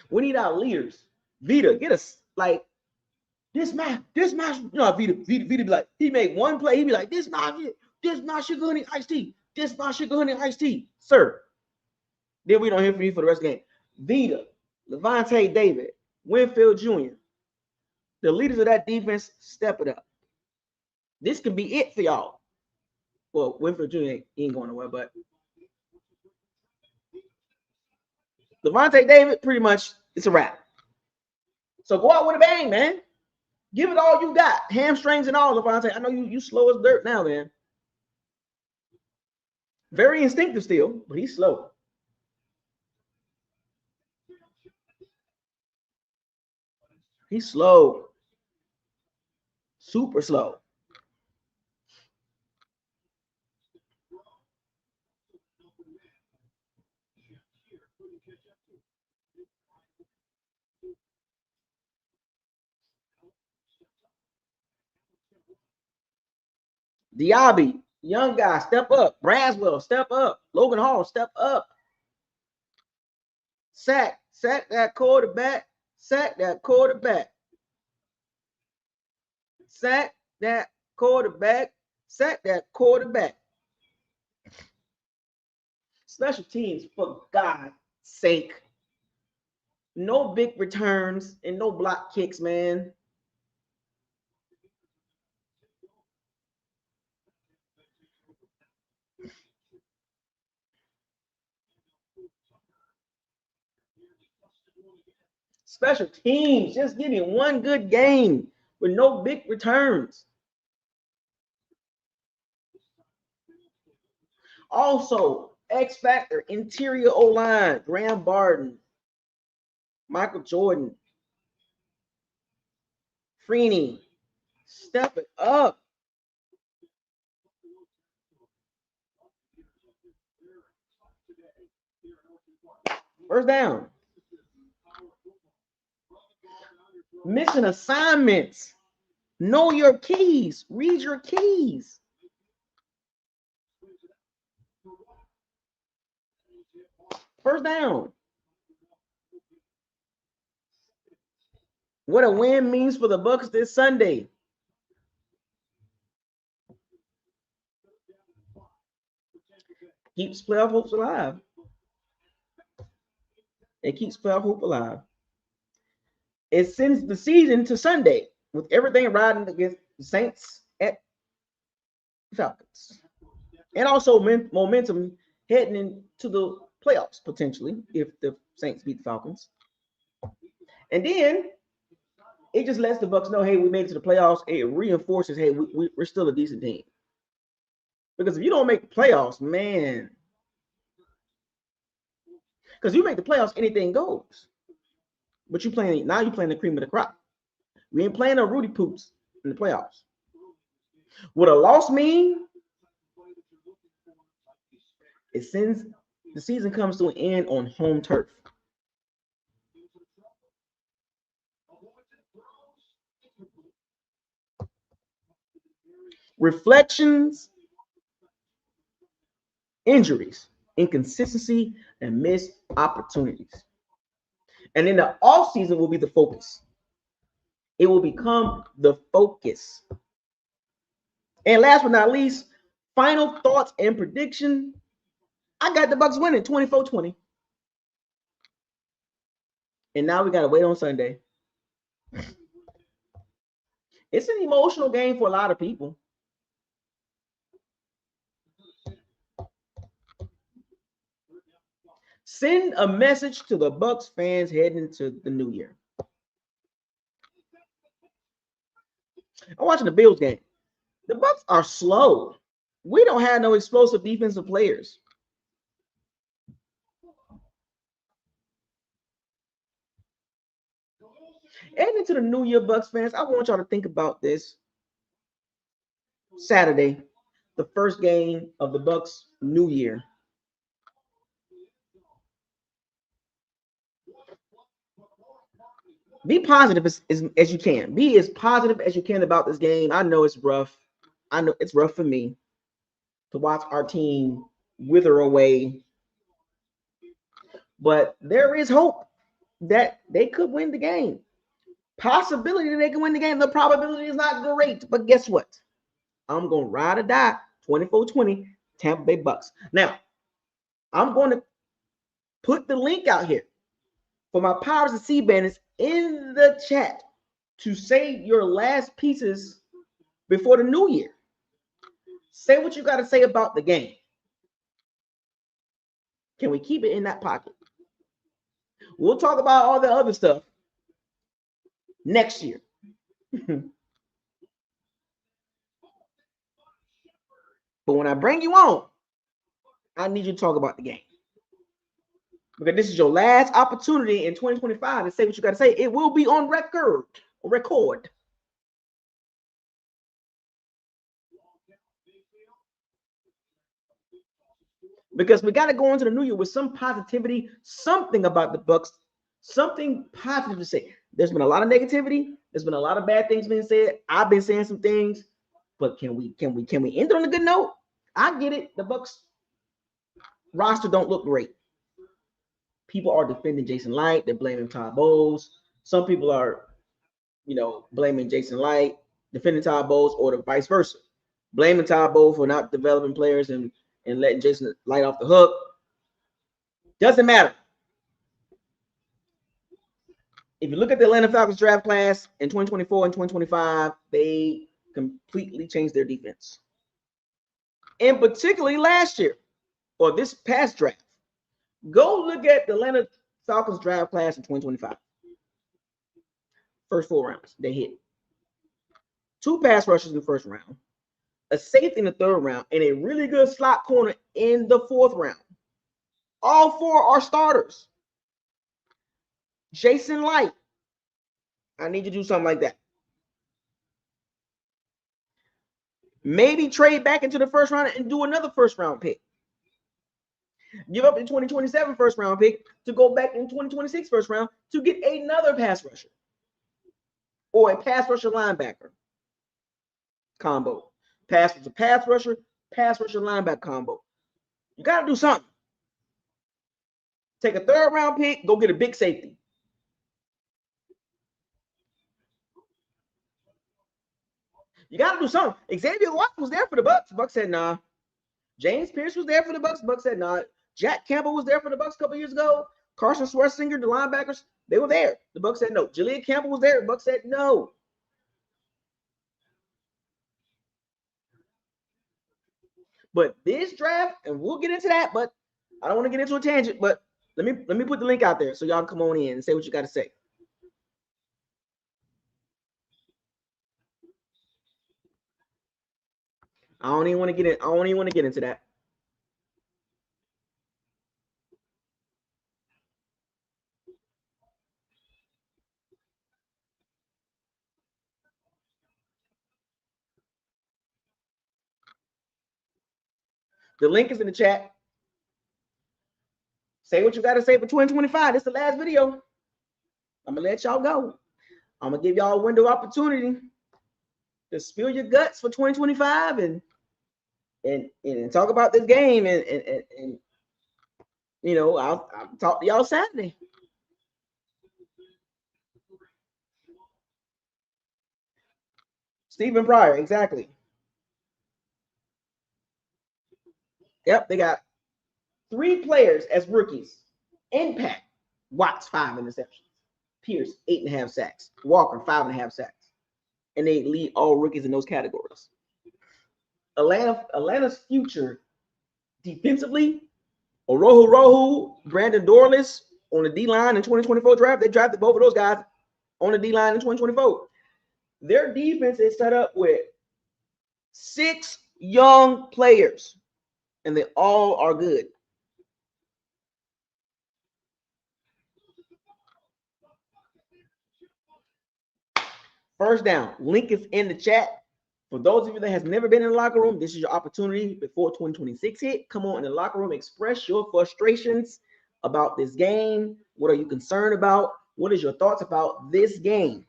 We need our leaders. Vita, get us like this match. No, Vita be like, he made one play. He be like, this not sugar honey iced tea. This not sugar honey iced tea, sir. Then we don't hear from you for the rest of the game. Vita, Levante David, Winfield Jr., the leaders of that defense, step it up. This could be it for y'all. Well, Winfield Jr. ain't going nowhere, but Levante David, pretty much, it's a wrap. So go out with a bang, man. Give it all you got. Hamstrings and all, Levante. I know you slow as dirt now, man. Very instinctive still, but he's slow. He's slow. Super slow. Diaby, young guy, step up. Braswell, step up. Logan Hall, step up. Sack that quarterback. Sack that quarterback. Sack that quarterback. Sack that quarterback. Special teams, for God's sake. No big returns and no block kicks, man. Special teams, just give me one good game with no big returns. Also, X Factor, interior O-line, Graham Barden, Michael Jordan, Freeney, step it up. First down. Missing assignments. Know your keys. Read your keys. First down. What a win means for the Bucs this Sunday. Keeps playoff hopes alive. It keeps playoff hope alive. It sends the season to Sunday with everything riding against the Saints at Falcons. And also momentum heading into the playoffs potentially if the Saints beat the Falcons. And then it just lets the Bucs know, hey, we made it to the playoffs. It reinforces, hey, we're still a decent team. Because if you don't make the playoffs, man, because you make the playoffs, anything goes. But you're playing the cream of the crop. We ain't playing no Rudy Poops in the playoffs. What a loss mean? It sends the season comes to an end on home turf. Reflections, injuries, inconsistency, and missed opportunities. And then the offseason will be the focus. It will become the focus. And last but not least, final thoughts and prediction. I got the Bucs winning 24-20. And now we got to wait on Sunday. It's an emotional game for a lot of people. Send a message to the Bucs fans heading into the new year. I'm watching the Bills game. The Bucs are slow. We don't have no explosive defensive players. Heading into the new year, Bucs fans, I want y'all to think about this. Saturday, the first game of the Bucs new year. Be positive as you can. Be as positive as you can about this game. I know it's rough. I know it's rough for me to watch our team wither away. But there is hope that they could win the game. Possibility that they can win the game. The probability is not great. But guess what? I'm going to ride or die 24-20 Tampa Bay Bucs. Now, I'm going to put the link out here for my Powers and C bandits in the chat to say your last pieces before the new year. Say what you got to say about the game. Can we keep it in that pocket? We'll talk about all the other stuff next year. But when I bring you on, I need you to talk about the game. Because this is your last opportunity in 2025 to say what you got to say. It will be on record. Because we got to go into the new year with some positivity, something about the Bucs, something positive to say. There's been a lot of negativity. There's been a lot of bad things being said. I've been saying some things. But can we end it on a good note? I get it. The Bucs roster don't look great. People are defending Jason Light. They're blaming Todd Bowles. Some people are, blaming Jason Light, defending Todd Bowles, or the vice versa. Blaming Todd Bowles for not developing players and letting Jason Light off the hook. Doesn't matter. If you look at the Atlanta Falcons draft class in 2024 and 2025, they completely changed their defense. And particularly last year, or this past draft. Go look at the Atlanta Falcons draft class in 2025. First 4 rounds, they hit 2 pass rushers in the first round, a safety in the third round, and a really good slot corner in the 4th round. All 4 are starters. Jason Light, I need you to do something like that. Maybe trade back into the first round and do another first round pick. Give up the 2027 first round pick to go back in 2026 first round to get another pass rusher or a pass rusher linebacker combo. Pass rusher linebacker combo. You got to do something. Take a 3rd round pick, go get a big safety. You got to do something. Xavier Watt was there for the Bucs. The Bucs said, nah. James Pierce was there for the Bucs. The Bucs said, nah. Jack Campbell was there for the Bucs a couple years ago. Carson Schwarzenegger, the linebackers, they were there. The Bucs said no. Jaleel Campbell was there. The Bucs said no. But this draft, and we'll get into that, but I don't want to get into a tangent, but let me put the link out there so y'all come on in and say what you got to say. I don't even want to get into that. The link is in the chat. Say what you got to say for 2025. This is the last video. I'm going to let y'all go. I'm going to give y'all a window of opportunity to spill your guts for 2025 and talk about this game and I'll talk to y'all Saturday. Stephen Pryor, exactly. Yep, they got 3 players as rookies. Impact. Watts, 5 interceptions. Pierce, 8.5 sacks. Walker, 5.5 sacks. And they lead all rookies in those categories. Atlanta's future defensively, Orohu, Brandon Dorless on the D-line in 2024 draft. They drafted both of those guys on the D-line in 2024. Their defense is set up with 6 young players, and they all are good. First down. Link is in the chat. For those of you that has never been in the locker room, this is your opportunity before 2026 hit. Come on in the locker room, express your frustrations about this game. What are you concerned about? What is your thoughts about this game?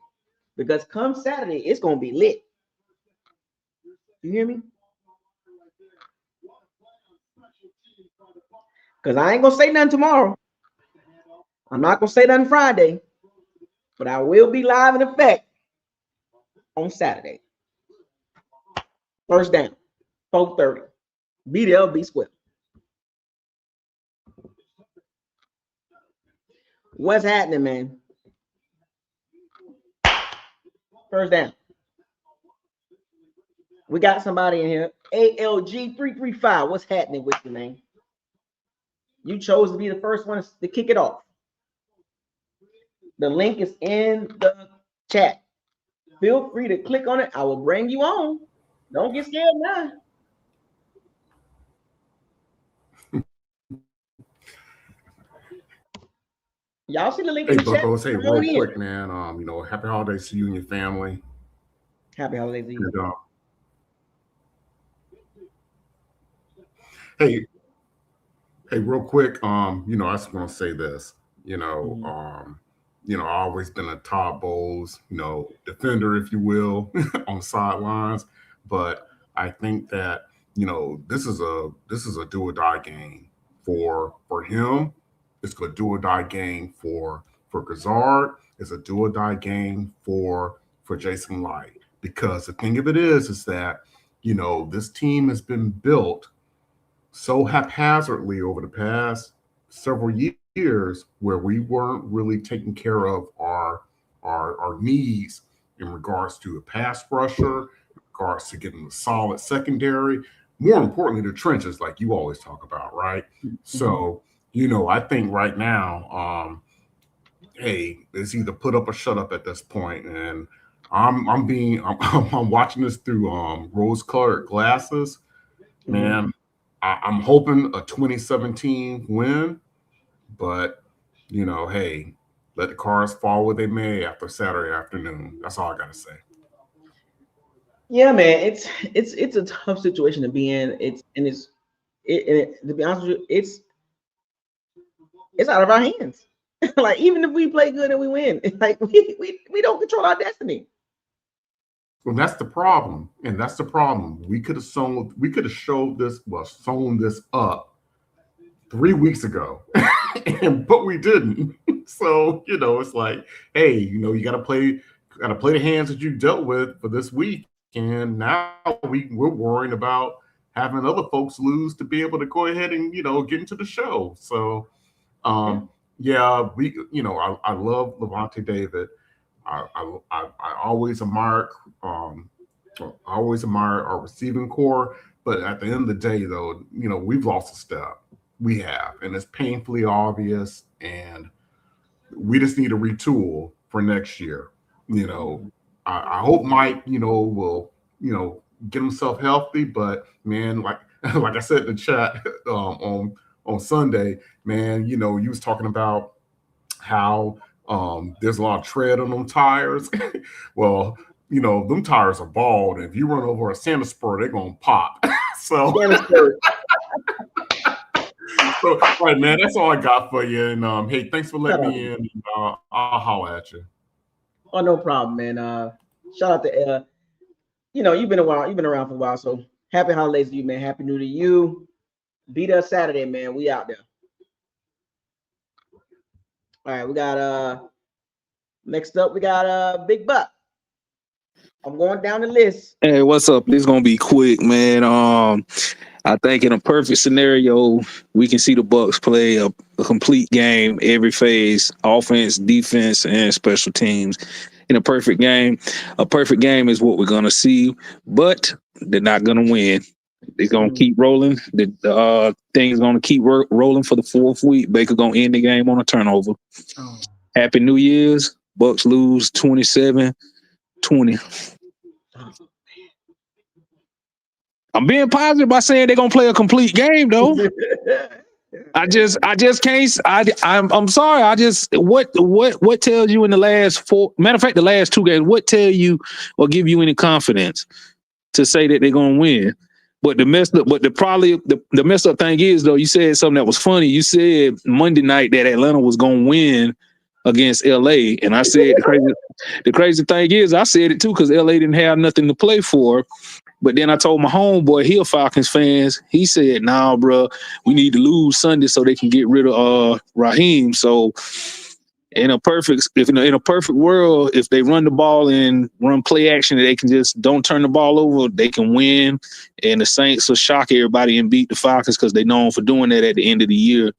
Because come Saturday, it's going to be lit. You hear me? Because I ain't going to say nothing tomorrow. I'm not going to say nothing Friday. But I will be live in effect on Saturday. First down, 4:30. Be there, be square. What's happening, man? First down. We got somebody in here. ALG335. What's happening with you, man? You chose to be the first one to kick it off. The link is in the chat. Feel free to click on it. I will bring you on. Don't get scared now. Y'all see the link in the chat? Hey, real quick, man. Happy holidays to you and your family. Happy holidays to you. And, hey, real quick. I was going to say this. I've always been a Todd Bowles, defender, if you will, on the sidelines. but I think that this is a do or die game for him. It's a do or die game for Gazard. It's a do or die game for Jason Light, because the thing of it is that this team has been built so haphazardly over the past several years, where we weren't really taking care of our needs in regards to a pass rusher, in regards to getting a solid secondary, more importantly, the trenches, like you always talk about, right? Mm-hmm. So, I think right now, hey, it's either put up or shut up at this point. And I'm watching this through rose-colored glasses. Man, I'm hoping a 2017 win, but hey, let the cards fall where they may after Saturday afternoon. That's all I gotta say. Yeah, man, it's a tough situation to be in. To be honest with you, it's out of our hands. Like, even if we play good and we win, like we don't control our destiny. Well, that's the problem, and that's the problem. We could have sewn this up 3 weeks ago, but we didn't. So it's like, hey, you gotta play the hands that you dealt with for this week, and now we're worrying about having other folks lose to be able to go ahead and get into the show. So, yeah, I love Levante David. I always admire our receiving core, but at the end of the day, though, we've lost a step. We have, and it's painfully obvious, and we just need to retool for next year. I hope Mike, will get himself healthy, but man, like I said in the chat on Sunday, man, you was talking about how there's a lot of tread on them tires. Well, them tires are bald, and if you run over a Santa spur, they're gonna pop. So, so, right, man, that's all I got for you. And hey, thanks for letting me in. I'll holler at you. Oh, no problem, man. Shout out to you've been around for a while, so happy holidays to you, man. Happy New Year to you. Beat us Saturday, man. We out there. All right, we got next up we got Big Buck. I'm going down the list. Hey, what's up? This is gonna be quick, man. I think in a perfect scenario, we can see the Bucs play a complete game, every phase, offense, defense, and special teams. In a perfect game is what we're gonna see, but they're not gonna win. They're gonna keep rolling. The thing's gonna keep rolling for the fourth week. Baker gonna end the game on a turnover. Oh. Happy New Year's. Bucs lose 27-20. I'm being positive by saying they're gonna play a complete game, though. I just can't. I'm sorry. What tells you in the last four? Matter of fact, the last two games. What tell you or give you any confidence to say that they're gonna win? But the messed up thing is, though, you said something that was funny. You said Monday night that Atlanta was gonna win against LA, and I said the crazy thing is, I said it too because LA didn't have nothing to play for. But then I told my homeboy, he a Falcons fans. He said, "Nah, bro, we need to lose Sunday so they can get rid of Raheem." So, in a perfect world, if they run the ball and run play action, they can just don't turn the ball over. They can win, and the Saints will shock everybody and beat the Falcons because they're known for doing that at the end of the year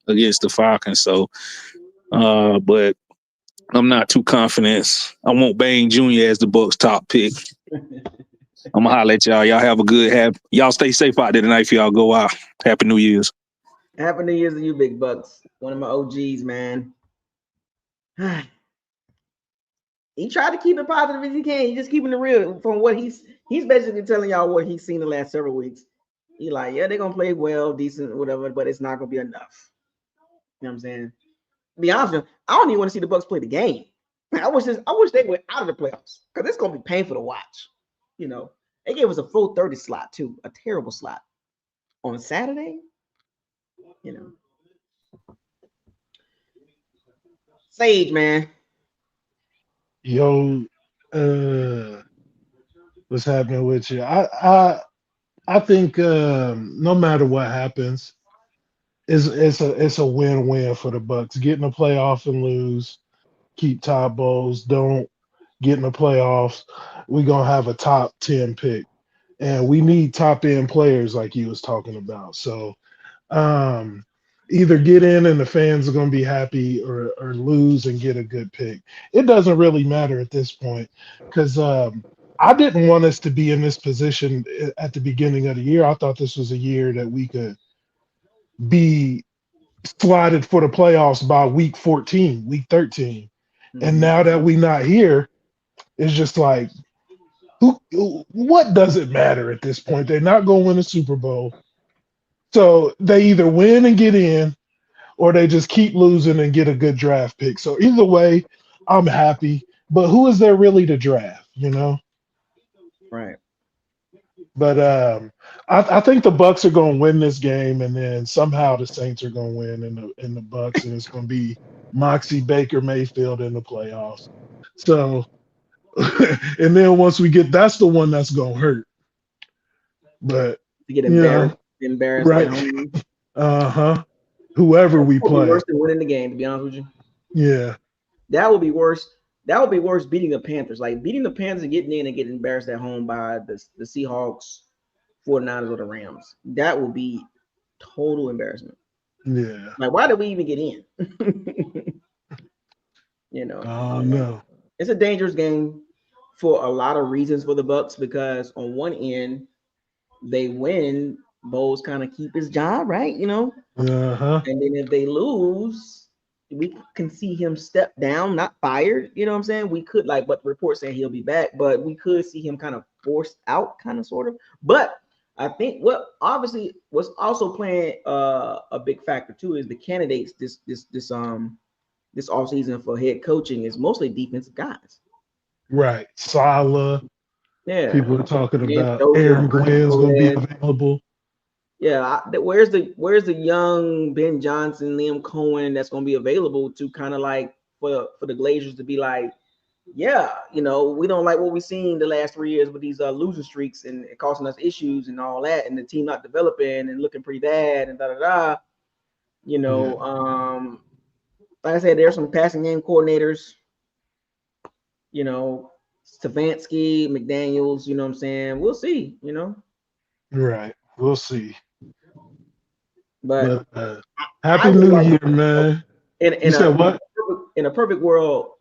against the Falcons. So, but I'm not too confident. I want Bain Jr. as the Bucs' top pick. I'm gonna holler at y'all. Y'all have a good y'all stay safe out there tonight if y'all go out. Happy New Year's. Happy New Year's to you, Big Bucks. One of my OGs, man. He tried to keep it positive as he can. He's just keeping it real from what he's basically telling y'all what he's seen the last several weeks. He like, yeah, they're gonna play well, decent, whatever, but it's not gonna be enough. You know what I'm saying? To be honest with you, I don't even want to see the Bucs play the game. I wish they were out of the playoffs because it's gonna be painful to watch. They gave us a full 30 slot too, a terrible slot on Saturday. Sage, man. Yo, What's happening with you? I think no matter what happens, it's a win-win for the Bucs. Get in the playoff and lose, keep Todd Bowles. Don't get in the playoffs. We're gonna have a top 10 pick. And we need top end players like you was talking about. So either get in and the fans are gonna be happy or lose and get a good pick. It doesn't really matter at this point because I didn't want us to be in this position at the beginning of the year. I thought this was a year that we could be slotted for the playoffs by week 14, week 13. And now that we're not here, it's just like, what does it matter at this point? They're not going to win a Super Bowl. So they either win and get in, or they just keep losing and get a good draft pick. So either way, I'm happy. But who is there really to draft, you know? Right. But I think the Bucs are going to win this game, and then somehow the Saints are going to win in the Bucs, and it's going to be Moxie, Baker, Mayfield in the playoffs. So, and then once we get, that's the one that's going to hurt. But To get yeah, embarrassed right. at home. Whoever we That would be play. worse than winning the game, to be honest with you. Yeah. That would be worse. That would be worse beating the Panthers. Like beating the Panthers and getting in and getting embarrassed at home by the Seahawks, 49ers, or the Rams. That would be total embarrassment. Yeah. Like, why did we even get in? You know. Oh no. It's a dangerous game for a lot of reasons for the Bucs because on one end, they win, Bowles kind of keep his job, right? You know. And then if they lose, we can see him step down, not fired. You know what I'm saying? We could but the report saying he'll be back, but we could see him kind of forced out, kind of sort of. But I think what obviously was also playing a big factor too is the candidates this offseason for head coaching is mostly defensive guys. Right. Salah. Yeah. People are talking about Dozier, Aaron Glenn's going to be available. Yeah, where's the young Ben Johnson, Liam Cohen that's going to be available to kind of like for the Glazers to be like, yeah, you know, we don't like what we've seen the last 3 years with these losing streaks and it causing us issues and all that, and the team not developing and looking pretty bad and you know, like I said, there's some passing game coordinators, you know, Stefanski, McDaniels, you know what I'm saying? We'll see, you know. Right. We'll see. But Happy New Year, man. You said what? In a perfect world,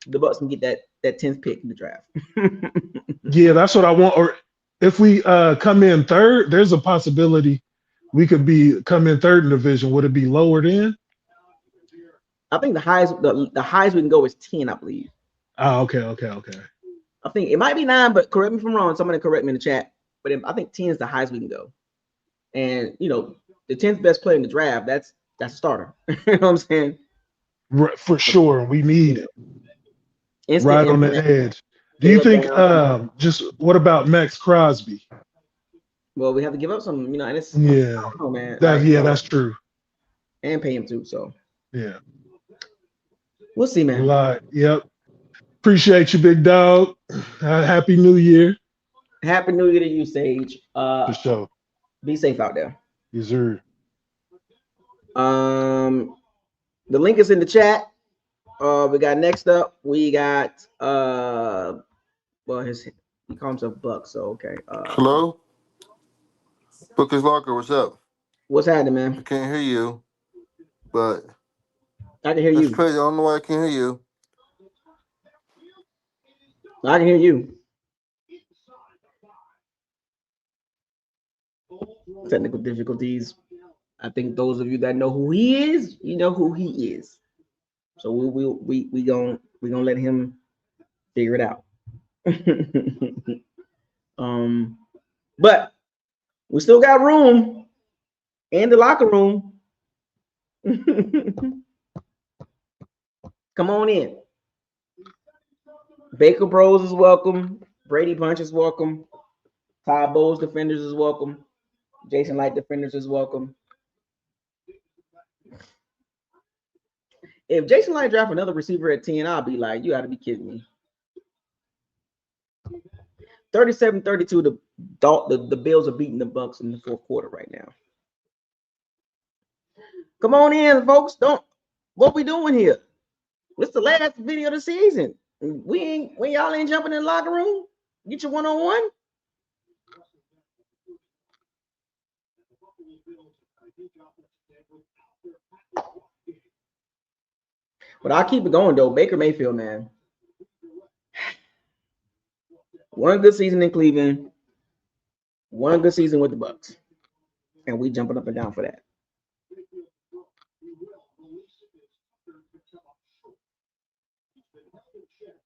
the Bucs can get that 10th pick in the draft. Yeah, that's what I want. Or if we come in third, there's a possibility we could come in third in the division. Would it be lowered in? I think the highest we can go is 10, I believe. Oh, okay. I think it might be 9, but correct me if I'm wrong. Somebody correct me in the chat. But I think 10 is the highest we can go. And you know, the 10th best player in the draft, that's a starter. You know what I'm saying? Right, for sure. We need it. Instant right on the edge. Do you think just what about Max Crosby? Well, we have to give up some, you know, and it's yeah, man. That's true. And pay him too. So yeah. We'll see, man. Yep. Appreciate you, big dog. Happy New Year. Happy New Year to you, Sage. For sure. Be safe out there. Yes, sir. The link is in the chat. We got next up. We got well, he calls himself Buck. So okay. Hello, Booker's Locker. What's up? What's happening, man? I can't hear you, but I can hear that's you. crazy. I don't know why I can't hear you. I can hear you. Technical difficulties. I think those of you that know who he is, you know who he is. So we gonna let him figure it out. But we still got room in the locker room. Come on in. Baker Bros is welcome. Brady Bunch is welcome. Todd Bowles Defenders is welcome. Jason Light Defenders is welcome. If Jason Light draft another receiver at 10, I'll be like, you got to be kidding me. 37-32. The Bills are beating the Bucs in the fourth quarter right now. Come on in, folks. What we doing here? It's the last video of the season. When y'all ain't jumping in the locker room, get your one-on-one. But I'll keep it going though. Baker Mayfield, man. One good season in Cleveland, one good season with the Bucs. And we jumping up and down for that.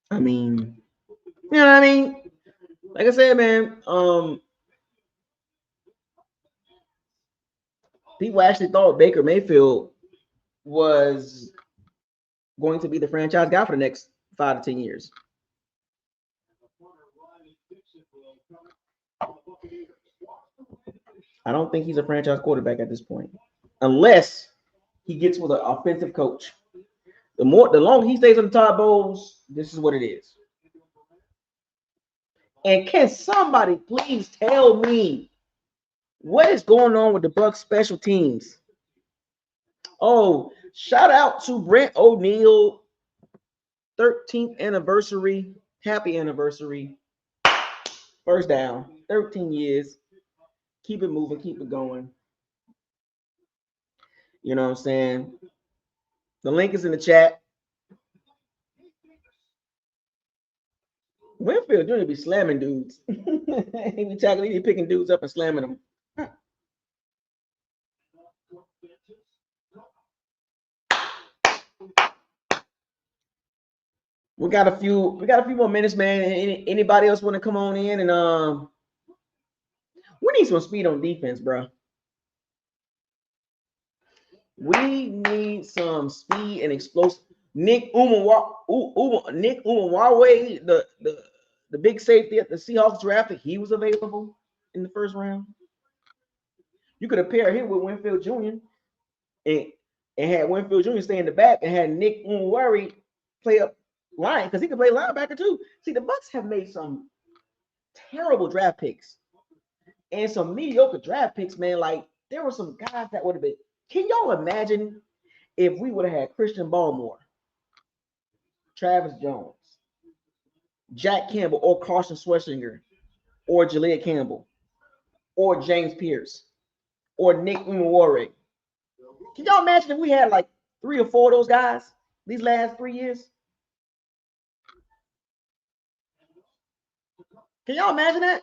I mean, you know what I mean? Like I said, man, people actually thought Baker Mayfield was going to be the franchise guy for the next 5 to 10 years. I don't think he's a franchise quarterback at this point, unless he gets with an offensive coach. The longer he stays on the Todd Bowles, this is what it is. And can somebody please tell me what is going on with the Bucs special teams? Oh, shout out to Brent O'Neill, 13th anniversary. Happy anniversary. First down, 13 years. Keep it moving, keep it going. You know what I'm saying? The link is in the chat. Winfield Jr. be slamming dudes. He be tackling, he be picking dudes up and slamming them. We got a few more minutes, man. Anybody else want to come on in and we need some speed on defense, bro. We need some speed and explosive. Nick Umawawe, the big safety at the Seahawks drafted, he was available in the first round. You could have paired him with Winfield Jr. and had Winfield Jr. stay in the back and had Nick Umawawe play up line because he could play linebacker too. See, the Bucs have made some terrible draft picks and some mediocre draft picks, man. Like there were some guys that would have been. Can y'all imagine if we would have had Christian Barmore, Travis Jones, Jack Campbell, or Carson Schwarzenegger, or Jalea Campbell, or James Pierce, or Nick Umawawe? Can y'all imagine if we had like 3 or 4 of those guys these last 3 years? Can y'all imagine that?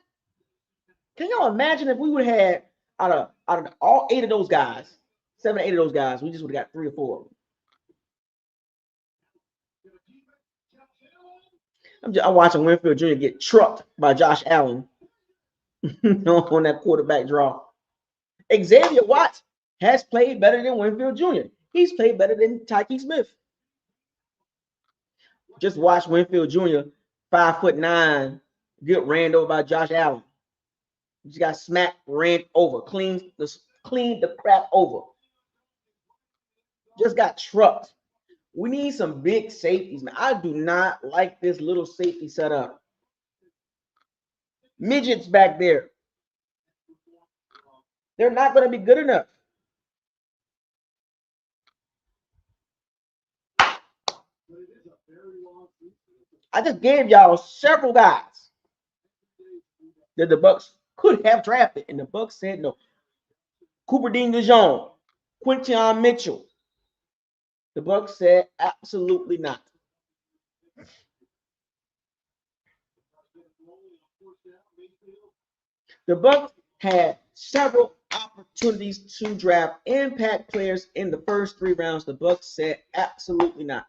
Can y'all imagine if we would have had out of all 8 of those guys, 7 or 8 of those guys, we just would have got 3 or 4 of them. I'm watching Winfield Jr. get trucked by Josh Allen on that quarterback draw. Xavier Watts has played better than Winfield Jr. He's played better than Tyke Smith. Just watch Winfield Jr., 5'9", get ran over by Josh Allen. He just got smacked, ran over, cleaned the crap over. Just got trucked. We need some big safeties, man. I do not like this little safety setup. Midgets back there. They're not going to be good enough. I just gave y'all several guys that the Bucs could have drafted, and the Bucs said no. Cooper DeJean, Quinton Mitchell. The Bucs said absolutely not. The Bucs had several opportunities to draft impact players in the first 3 rounds. The Bucs said absolutely not.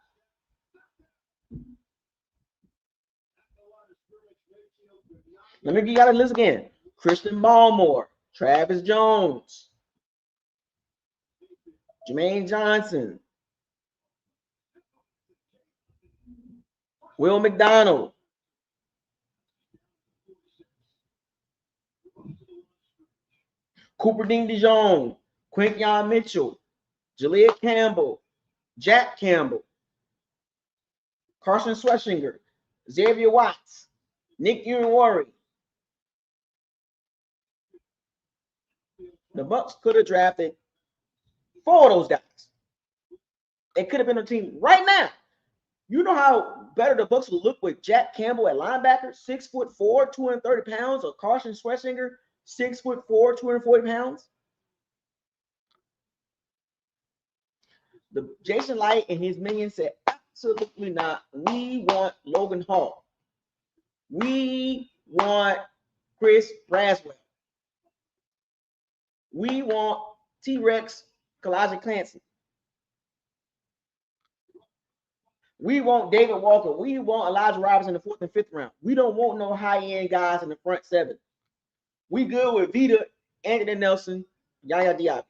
Let me give you guys a list again. Christian Barmore, Travis Jones, Jermaine Johnson, Will McDonald, Cooper DeJean, Quinton Mitchell, Jalea Campbell, Jack Campbell, Carson Schwarzenegger, Xavier Watts, Nick Umawawe, The Bucs could have drafted 4 of those guys. It could have been a team right now. You know how better the Bucs would look with Jack Campbell at linebacker, 6'4", 230 pounds, or Carson Schwarzenegger, 6'4", 240 pounds. The Jason Light and his minions said, absolutely not. We want Logan Hall. We want Chris Braswell. We want T-Rex Kalijah Clancy. We want David Walker. We want Elijah Roberts in the 4th and 5th round. We don't want no high-end guys in the front 7. We good with Vita, Anthony Nelson, Yaya Diaby.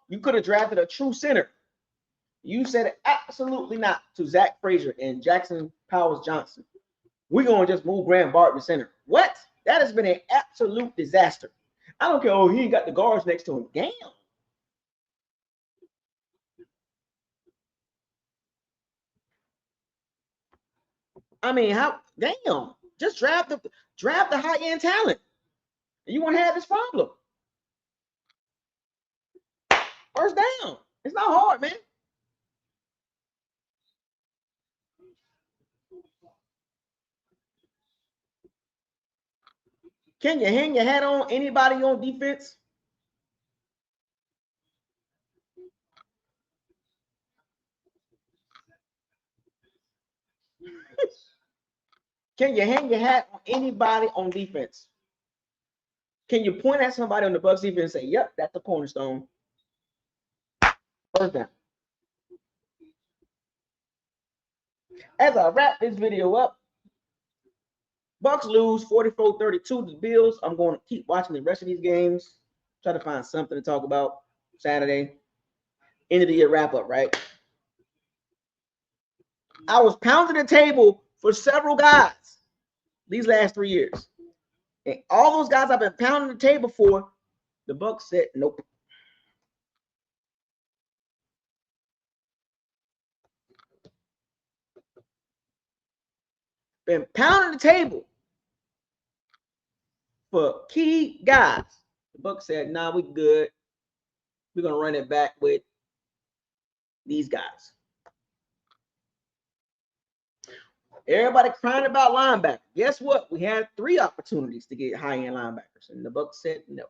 You could have drafted a true center. You said absolutely not to Zach Frazier and Jackson Powers Johnson. We're going to just move Graham Barton to center. What? That has been an absolute disaster. I don't care. Oh, he ain't got the guards next to him. Damn. I mean, how? Damn. Just draft the high-end talent. You won't have this problem. First down. It's not hard, man. Can you hang your hat on anybody on defense? Can you hang your hat on anybody on defense? Can you point at somebody on the Bucs defense and say, yep, that's the cornerstone? First down. As I wrap this video up, Bucs lose 44-32 to the Bills. I'm going to keep watching the rest of these games. Try to find something to talk about Saturday. End of the year wrap up, right? I was pounding the table for several guys these last 3 years. And all those guys I've been pounding the table for, the Bucs said nope. Been pounding the table for key guys. The Bucs said, nah, we good. We're going to run it back with these guys. Everybody crying about linebackers. Guess what? We had 3 opportunities to get high-end linebackers, and the Bucs said no.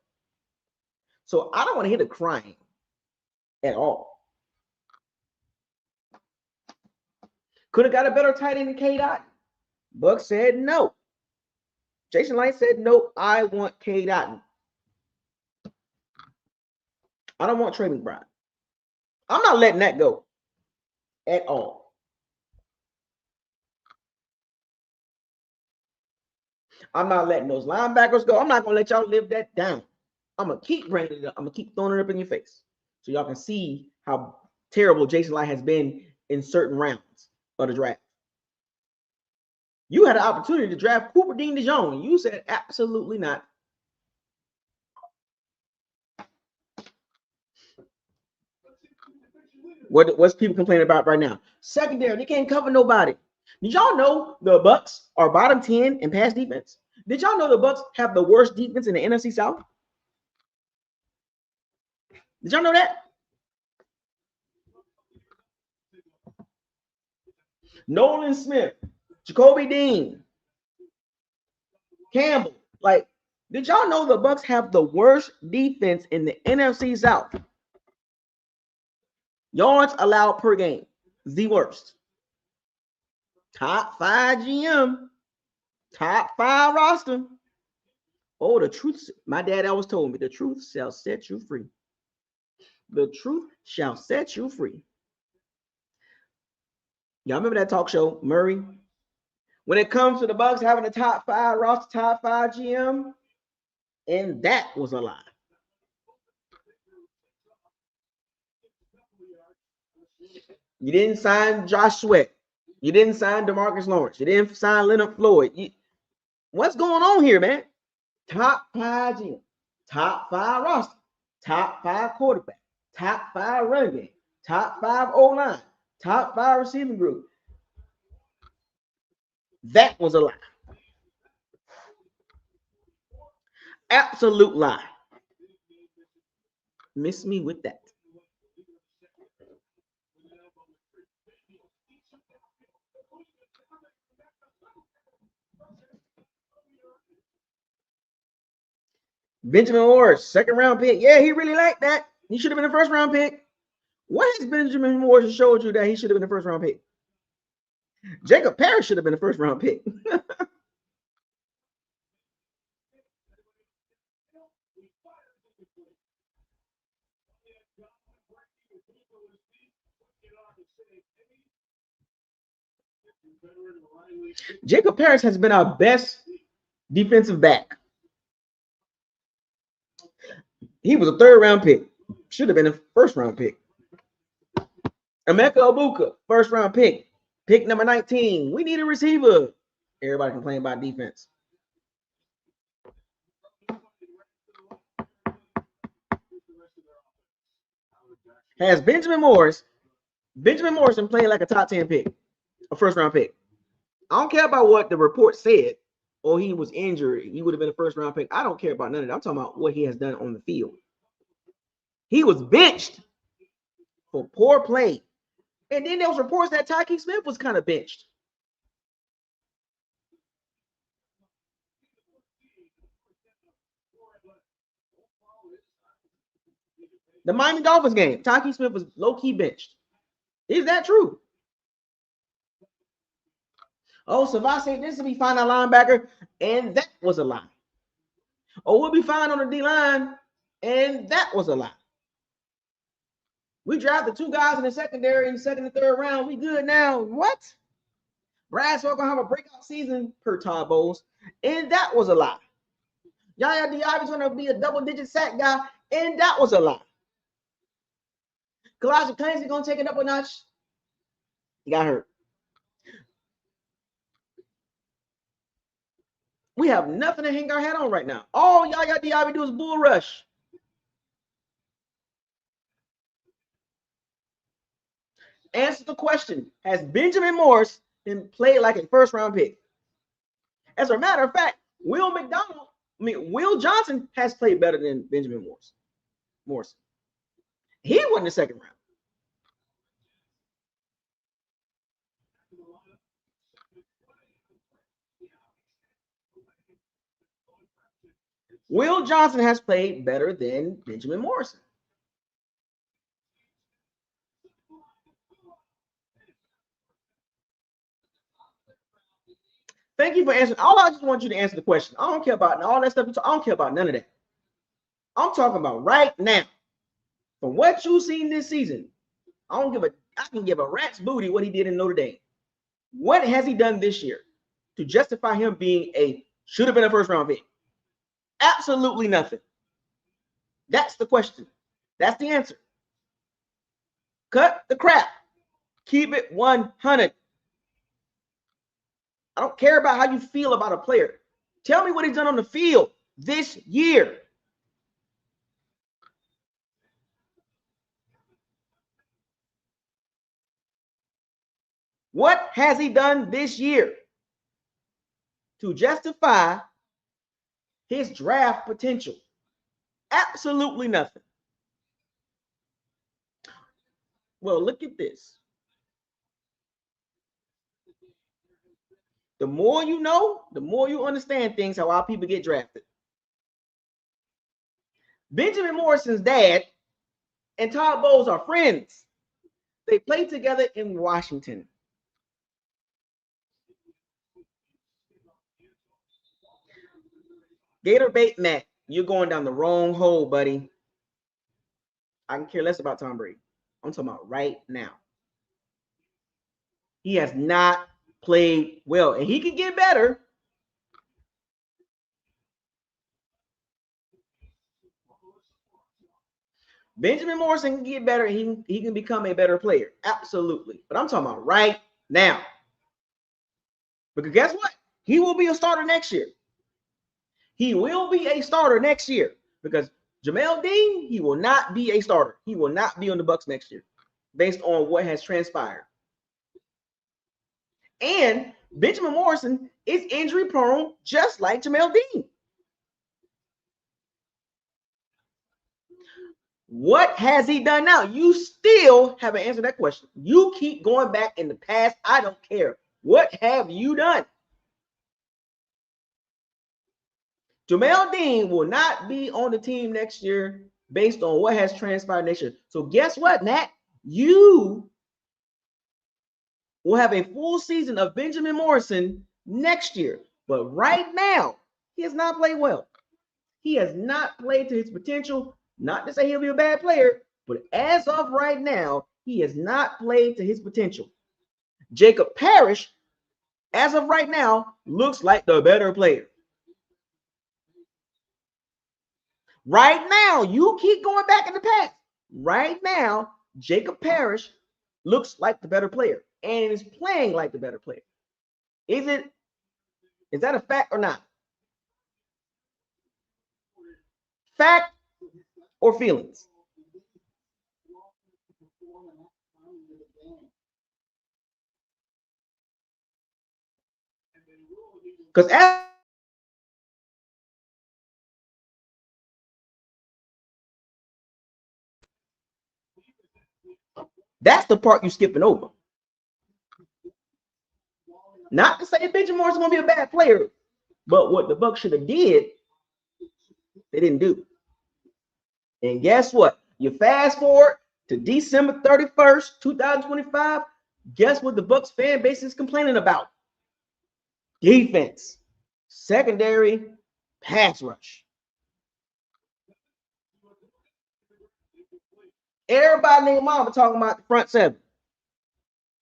So I don't want to hear the crying at all. Could have got a better tight end than K. Dotton. Bucs said no. Jason Light said no. I want K. Dotton. I don't want Trey McBride. I'm not letting that go at all. I'm not letting those linebackers go. I'm not going to let y'all live that down. I'm going to keep bringing it up. I'm going to keep throwing it up in your face so y'all can see how terrible Jason Light has been in certain rounds of the draft. You had an opportunity to draft Cooper Dean DeJong, and you said absolutely not. What's people complaining about right now? Secondary, they can't cover nobody. Did y'all know the Bucs are bottom 10 in pass defense? Did y'all know the Bucs have the worst defense in the NFC South? Did y'all know that? Nolan Smith, Jacoby Dean, Campbell. Like, did y'all know the Bucs have the worst defense in the NFC South? Yards allowed per game, the worst. Top 5 GM, top 5 roster. Oh, the truth. My dad always told me the truth shall set you free. The truth shall set you free. Y'all remember that talk show, Murray? When it comes to the Bucs having a top 5 roster, top 5 GM, and that was a lie. You didn't sign Josh Sweat. You didn't sign DeMarcus Lawrence. You didn't sign Leonard Floyd. What's going on here, man? Top 5 GM, top 5 roster, top 5 quarterback, top 5 running game, top 5 O-line, top 5 receiving group. That was a lie. Absolute lie. Miss me with that. Benjamin Morris, second round pick. Yeah, he really liked that. He should have been a first round pick. What has Benjamin Morris showed you that he should have been a first round pick? Jacob Parrish should have been a first round pick. Jacob Parrish has been our best defensive back. He was a third round pick. Should have been a first round pick. Emeka Obuka, first round pick. Pick number 19. We need a receiver. Everybody complain about defense. Has Benjamin Morrison playing like a top 10 pick, a first round pick? I don't care about what the report said, or he was injured. He would have been a first round pick. I don't care about none of that. I'm talking about what he has done on the field. He was benched for poor play. And then there was reports that Tyke Smith was kind of benched. The Miami Dolphins game, Tyke Smith was low-key benched. Is that true? Oh, Savasi, this will be fine, a linebacker, and that was a lie. Oh, we'll be fine on the D-line, and that was a lie. We drafted 2 guys in the secondary in the second and third round. We good now. What? Brad's going to have a breakout season per Todd Bowles, and that was a lie. Yaya Diaby's going to be a double-digit sack guy, and that was a lie. Kalijah Clancy going to take it up a notch. He got hurt. We have nothing to hang our hat on right now. All Yaya Diaby do is bull rush. Answer the question. Has Benjamin Morris been played like a first-round pick? As a matter of fact, Will Johnson has played better than Benjamin Morris. He won the second round. Will Johnson has played better than Benjamin Morrison. Thank you for answering. I just want you to answer the question. I don't care about all that stuff. I don't care about none of that. I'm talking about right now. From what you've seen this season, I can give a rat's booty what he did in Notre Dame. What has he done this year to justify him being should have been a first round pick? Absolutely nothing. That's the question. That's the answer. Cut the crap. Keep it 100. I don't care about how you feel about a player. Tell me what he's done on the field this year. What has he done this year to justify his draft potential? Absolutely nothing. Well, look at this. The more you know, the more you understand things, how our people get drafted. Benjamin Morrison's dad and Todd Bowles are friends. They played together in Washington. Gator Bait Matt, you're going down the wrong hole, buddy. I can care less about Tom Brady. I'm talking about right now. He has not played well, and he can get better. Benjamin Morrison can get better. He can become a better player. Absolutely. But I'm talking about right now. Because guess what? He will be a starter next year. He will be a starter next year because Jamel Dean, he will not be a starter. He will not be on the Bucs next year based on what has transpired. And Benjamin Morrison is injury prone, just like Jamel Dean. What has he done now? You still haven't answered that question. You keep going back in the past. I don't care. What have you done? Jamel Dean will not be on the team next year based on what has transpired next year. So guess what, Matt? You will have a full season of Benjamin Morrison next year. But right now, he has not played well. He has not played to his potential. Not to say he'll be a bad player, but as of right now, he has not played to his potential. Jacob Parrish, as of right now, looks like the better player. Right now, you keep going back in the past. Right now, Jacob Parrish looks like the better player and is playing like the better player. Is that a fact or not? Fact or feelings? Because that's the part you're skipping over. Not to say Benjamin Morrison is going to be a bad player, but what the Bucs should have did, they didn't do. And guess what? You fast forward to December 31st, 2025. Guess what the Bucs fan base is complaining about? Defense, secondary, pass rush. Everybody named Mama talking about the front seven.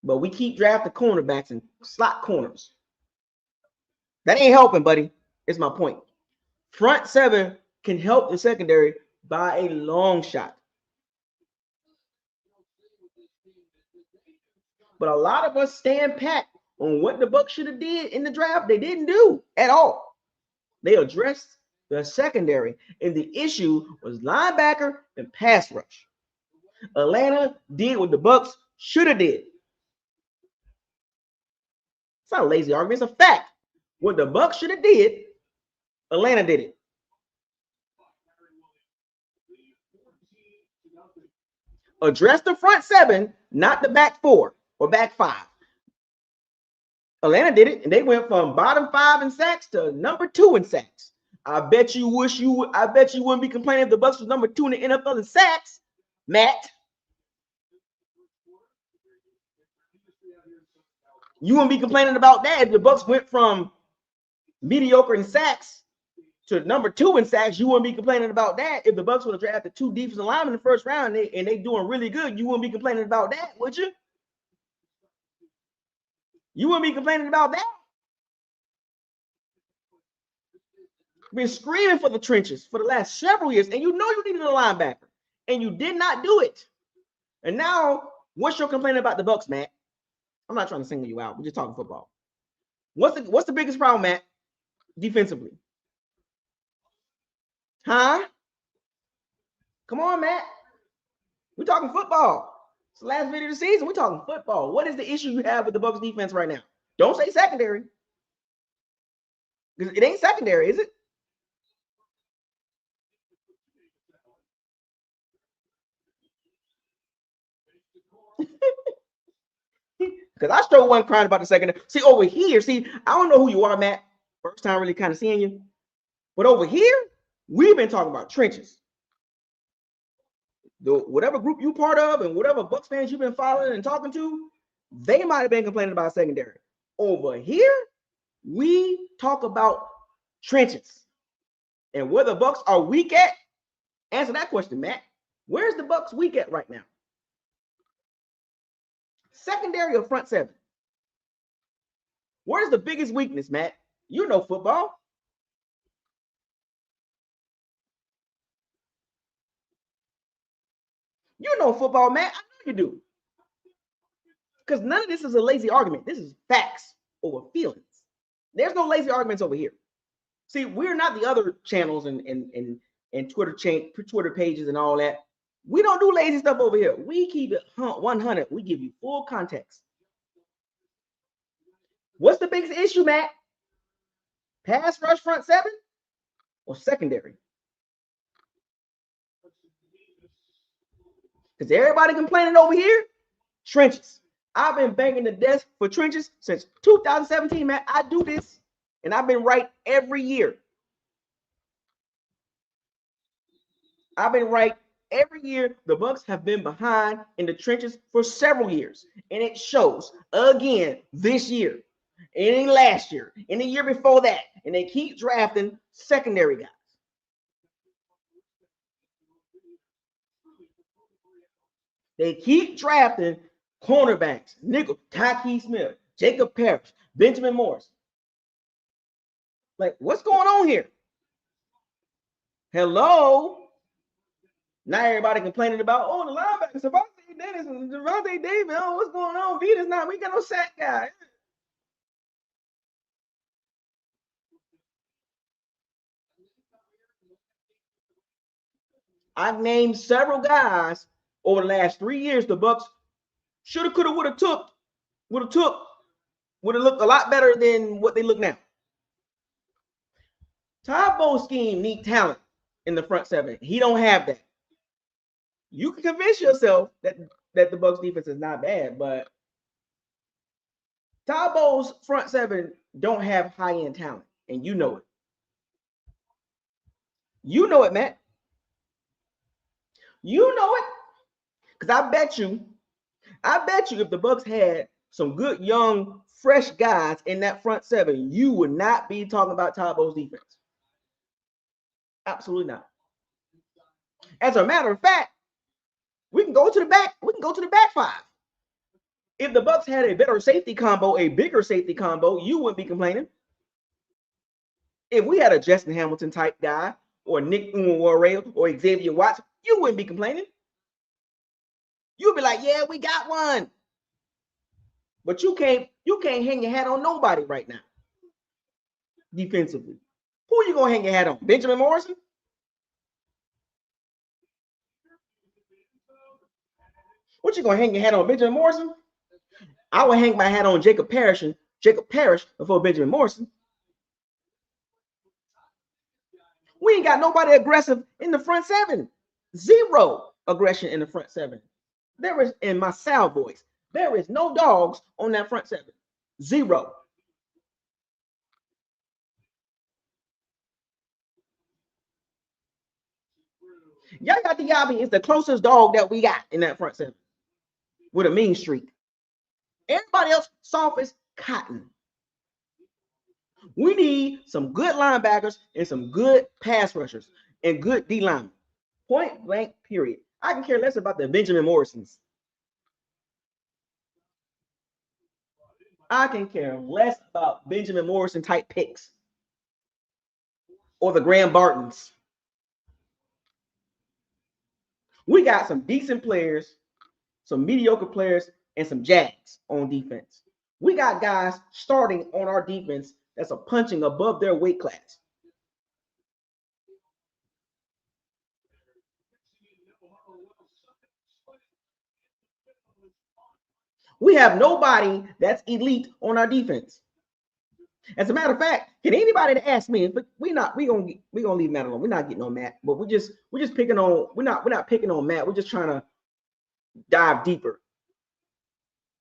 But we keep drafting cornerbacks and slot corners. That ain't helping, buddy. It's my point. Front seven can help the secondary by a long shot. But a lot of us stand pat on what the Bucs should have did in the draft. They didn't do at all. They addressed the secondary, and the issue was linebacker and pass rush. Atlanta did what the Bucs should have did. It's not a lazy argument. It's a fact. What the Bucs should have did, Atlanta did it. Address the front seven, not the back four or back five. Atlanta did it, and they went from bottom 5 in sacks to number 2 in sacks. I bet you wouldn't be complaining if the Bucs was number 2 in the NFL in sacks, Matt. You wouldn't be complaining about that if the Bucs went from mediocre in sacks to number 2 in sacks. You wouldn't be complaining about that if the Bucs would have drafted 2 defensive linemen in the first round and they doing really good. You wouldn't be complaining about that, would you? You wouldn't be complaining about that. Been screaming for the trenches for the last several years, and you know you needed a linebacker, and you did not do it. And now, what's your complaint about the Bucs, Matt? I'm not trying to single you out. We're just talking football. What's the biggest problem, Matt, defensively? Huh? Come on, Matt. We're talking football. It's the last video of the season. We're talking football. What is the issue you have with the Bucs defense right now? Don't say secondary. Because it ain't secondary, is it? Because I still wasn't crying about the secondary. See, over here, I don't know who you are, Matt. First time really kind of seeing you. But over here, we've been talking about trenches. Whatever group you part of and whatever Bucs fans you've been following and talking to, they might have been complaining about secondary. Over here, we talk about trenches. And where the Bucs are weak at, answer that question, Matt. Where's the Bucs weak at right now? Secondary or front seven? Where's the biggest weakness, Matt? You know football. You know football, Matt. I know you do. Because none of this is a lazy argument. This is facts over feelings. There's no lazy arguments over here. See, we're not the other channels and Twitter pages and all that. We don't do lazy stuff over here. We keep it 100. We give you full context. What's the biggest issue, Matt? Pass rush front seven or secondary? Because everybody complaining over here, trenches. I've been banging the desk for trenches since 2017, man. I do this, and I've been right every year. I've been right every year. The Bucs have been behind in the trenches for several years, and it shows again this year, and last year, and the year before that, and they keep drafting secondary guys. They keep drafting cornerbacks, nickel, Taki Smith, Jacob Parrish, Benjamin Morris. Like, what's going on here? Hello? Now everybody complaining about, oh, the linebackers, Devontae Dennis and Devontae Davis. Oh, what's going on? Vita's not, we got no sack guy. I've named several guys over the last 3 years the Bucs shoulda, coulda, would have looked a lot better than what they look now. Todd Bowles' scheme need talent in the front seven. He don't have that. You can convince yourself that the Bucs defense is not bad, but Todd Bowles' front seven don't have high-end talent, and you know it. You know it, Matt. You know it. Because I bet you if the Bucs had some good, young, fresh guys in that front seven, you would not be talking about Todd Bowles' defense. Absolutely not. As a matter of fact, we can go to the back. We can go to the back five. If the Bucs had a better safety combo, a bigger safety combo, you wouldn't be complaining. If we had a Justin Hamilton type guy, or Nick Uware or Xavier Watts, you wouldn't be complaining. You'd be like, yeah, we got one. But you can't hang your hat on nobody right now. Defensively. Who are you gonna hang your hat on? Benjamin Morrison? What you gonna hang your hat on? Benjamin Morrison? I would hang my hat on Jacob Parrish before Benjamin Morrison. We ain't got nobody aggressive in the front seven. Zero aggression in the front seven. There is, in my Sal voice, there is no dogs on that front seven. Zero. Yaya Diaby is the closest dog that we got in that front seven with a mean streak. Everybody else soft as cotton. We need some good linebackers and some good pass rushers and good D linemen. Point blank, period. I can care less about the Benjamin Morrisons. I can care less about Benjamin Morrison type picks or the Graham Bartons. We got some decent players, some mediocre players, and some Jags on defense. We got guys starting on our defense that's a punching above their weight class. We have nobody that's elite on our defense. As a matter of fact, can anybody that ask me? But we gonna leave Matt alone. We're not getting on Matt, but we're just picking on. We're not picking on Matt. We're just trying to dive deeper.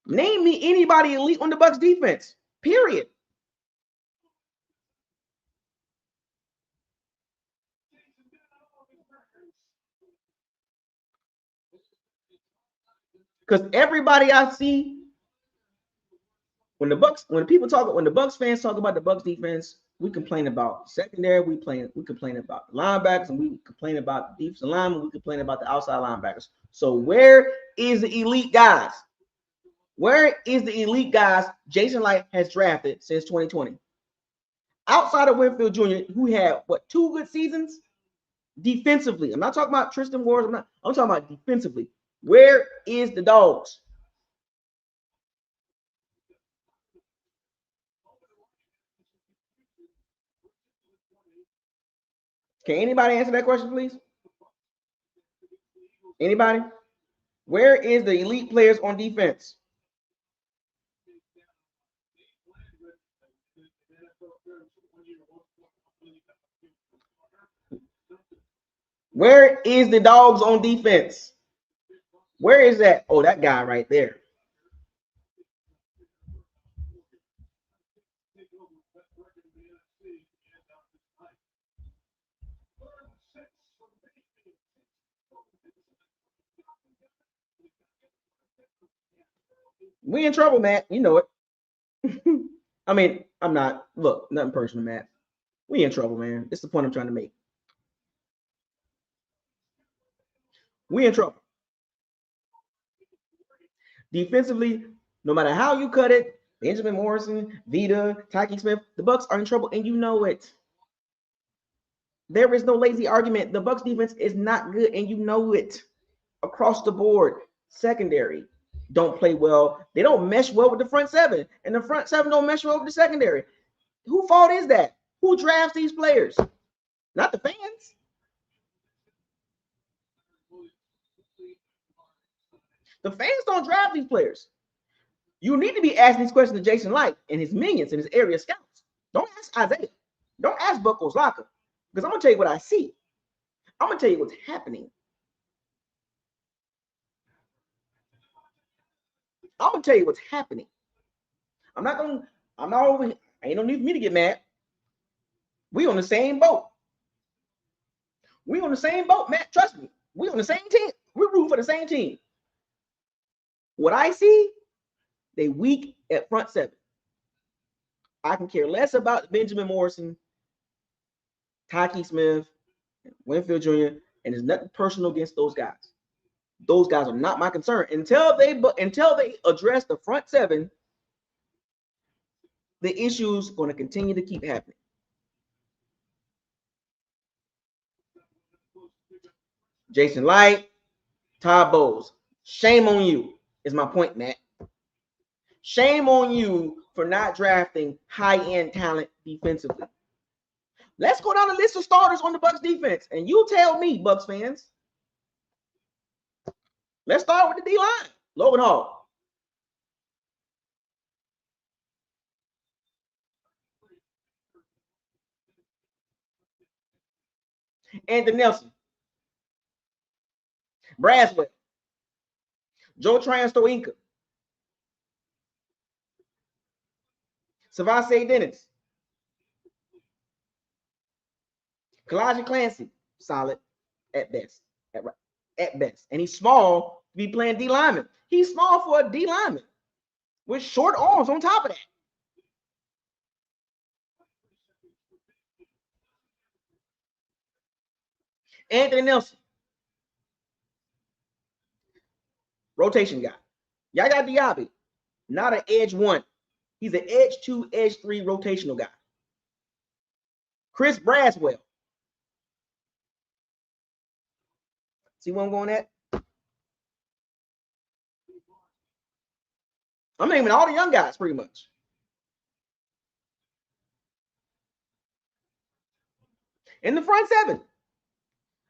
Name me anybody elite on the Bucs defense. Period. Because everybody I see, when the Bucs fans talk about the Bucs defense, we complain about secondary, we complain about the linebackers, and we complain about the defensive linemen, we complain about the outside linebackers. So where is the elite guys? Where is the elite guys Jason Light has drafted since 2020? Outside of Winfield Jr., who had 2 good seasons defensively. I'm not talking about Tristan Ward. I'm talking about defensively. Where is the dogs? Can anybody answer that question, please? Anybody? Where is the elite players on defense? Where is the dogs on defense? Where is that? Oh, that guy right there. We in trouble, Matt. You know it. I mean, I'm not. Look, nothing personal, Matt. We in trouble, man. This is the point I'm trying to make. We in trouble. Defensively, no matter how you cut it, Benjamin Morrison, Vita, Tyke Smith, the Bucs are in trouble, and you know it. There is no lazy argument. The Bucs defense is not good, and you know it. Across the board, secondary don't play well. They don't mesh well with the front seven, and the front seven don't mesh well with the secondary. Who fault is that? Who drafts these players? Not the fans. The fans don't draft these players. You need to be asking these questions to Jason Light and his minions and his area scouts. Don't ask Isaiah. Don't ask Bucko's Locker, because I'm going to tell you what I see. I'm going to tell you what's happening. I'm going to tell you what's happening. Ain't no need for me to get mad. We on the same boat. We on the same boat, Matt. Trust me. We on the same team. We're rooting for the same team. What I see, they weak at front seven. I can care less about Benjamin Morrison, Tyke Smith, Winfield Jr., and there's nothing personal against those guys. Those guys are not my concern. Until they address the front seven, the issues are going to continue to keep happening. Jason Light, Todd Bowles, shame on you is my point, Matt. Shame on you for not drafting high-end talent defensively. Let's go down the list of starters on the Bucs defense, and you tell me, Bucs fans. Let's start with the D-line. Logan Hall. Anthony Nelson. Braswell. Joe Tryon-Stoinka. Savase Dennis. Kalijah Clancy. Solid at best. At best. And he's small to be playing D lineman. He's small for a D lineman with short arms on top of that. Anthony Nelson. Rotation guy. Yaya Diaby. Not an edge one. He's an edge 2, edge 3 rotational guy. Chris Braswell. See where I'm going at? I'm naming all the young guys pretty much. In the front seven,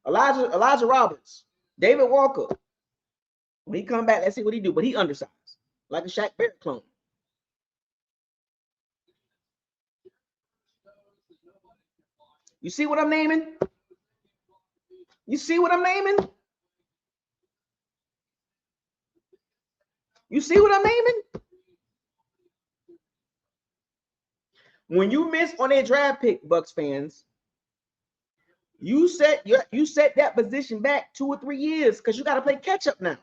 Elijah Roberts, David Walker. When he come back, let's see what he do. But he undersized, like a Shaq Barrett clone. You see what I'm naming? You see what I'm naming? You see what I'm naming? When you miss on a draft pick, Bucs fans, you set that position back 2 or 3 years because you got to play catch up now.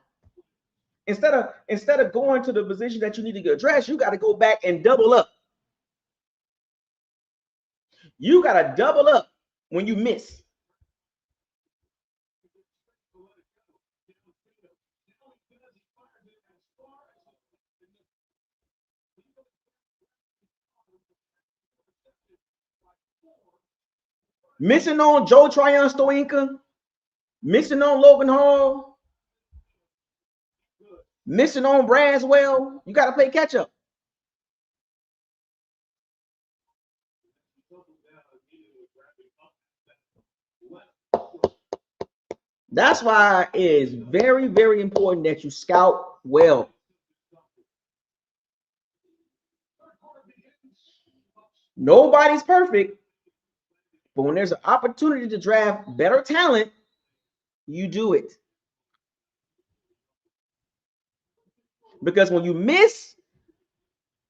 Instead of going to the position that you need to get addressed, you got to go back and double up. You got to double up when you miss. Missing on Joe Tryon-Stoinka, missing on Logan Hall, missing on Braswell. You got to play catch up. That's why it is very, very important that you scout well. Nobody's perfect, but when there's an opportunity to draft better talent, you do it. Because when you miss,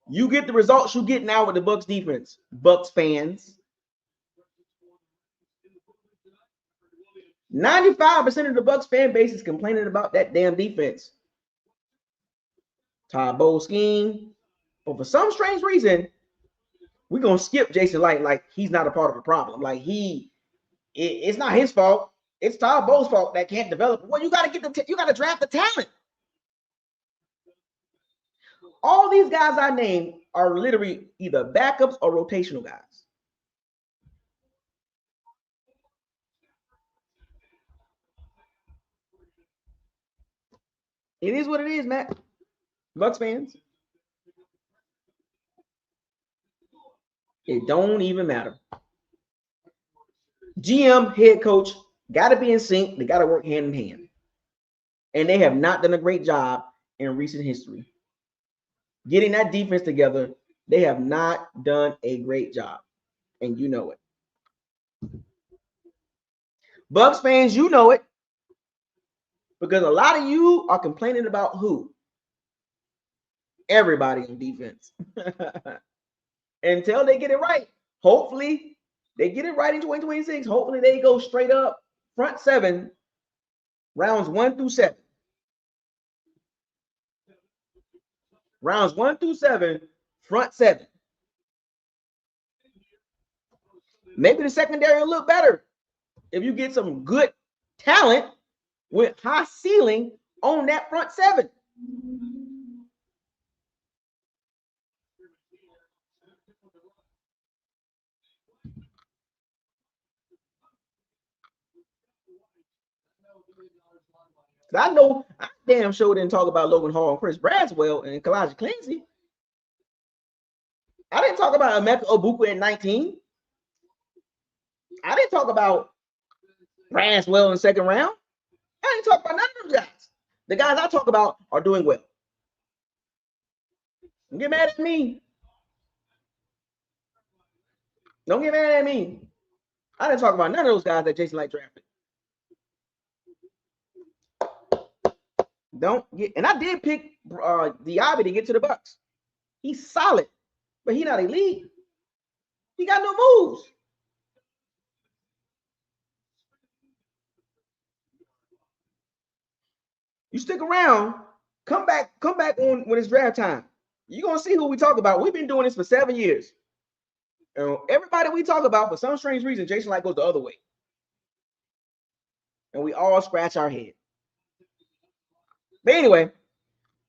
you get the results you get now with the Bucs defense. Bucs fans. 95% of the Bucs fan base is complaining about that damn defense. Todd Bowles scheme. But for some strange reason, we're going to skip Jason Light like he's not a part of the problem. Like it's not his fault. It's Todd Bowles' fault that can't develop. Well, you got to you got to draft the talent. All these guys I named are literally either backups or rotational guys. It is what it is, Matt. Bucs fans. It don't even matter. GM, head coach, got to be in sync. They got to work hand in hand. And they have not done a great job in recent history. Getting that defense together, they have not done a great job. And you know it. Bucs fans, you know it. Because a lot of you are complaining about who? Everybody on defense. Until they get it right. Hopefully, they get it right in 2026. Hopefully, they go straight up front seven, rounds 1 through 7. Rounds 1 through 7, front 7. Maybe the secondary will look better if you get some good talent with high ceiling on that front 7. I know I damn sure didn't talk about Logan Hall and Chris Braswell and Elijah Clancy. I didn't talk about Emeka Obuku at 19. I didn't talk about Braswell in the second round. I didn't talk about none of those guys. The guys I talk about are doing well. Don't get mad at me. Don't get mad at me. I didn't talk about none of those guys that Jason Light drafted. Don't get, and I did pick Diaby to get to the Bucs. He's solid, but he's not elite. He got no moves. You stick around, come back on when it's draft time. You're gonna see who we talk about. We've been doing this for 7 years. And everybody we talk about, for some strange reason, Jason Light goes the other way. And we all scratch our head. But anyway,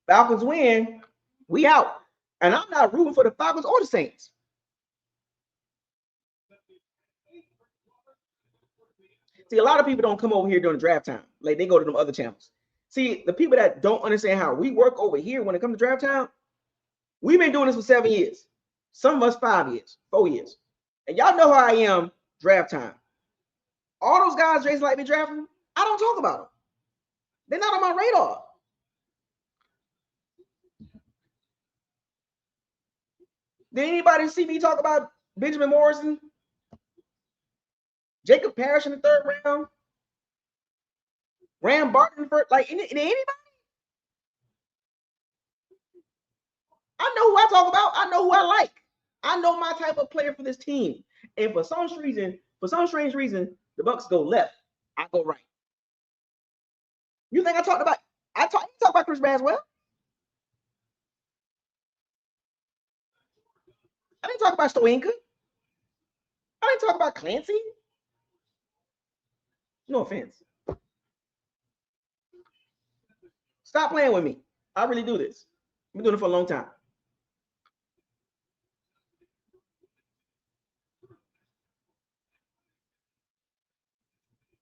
Falcons win. We out. And I'm not rooting for the Falcons or the Saints. See, a lot of people don't come over here during the draft time. Like, they go to them other channels. See, the people that don't understand how we work over here when it comes to draft time, we've been doing this for 7 years. Some of us 5 years, 4 years. And y'all know how I am draft time. All those guys Jason Light be drafting, I don't talk about them. They're not on my radar. Did anybody see me talk about Benjamin Morrison? Jacob Parrish in the 3rd round? Graham Barton first? Like, anybody? I know who I talk about. I know who I like. I know my type of player for this team. And for some strange reason, the Bucs go left. I go right. You think I talked about? You talk about Chris Braswell. I didn't talk about Stoinka. I didn't talk about Clancy. No offense. Stop playing with me. I really do this. I've been doing it for a long time.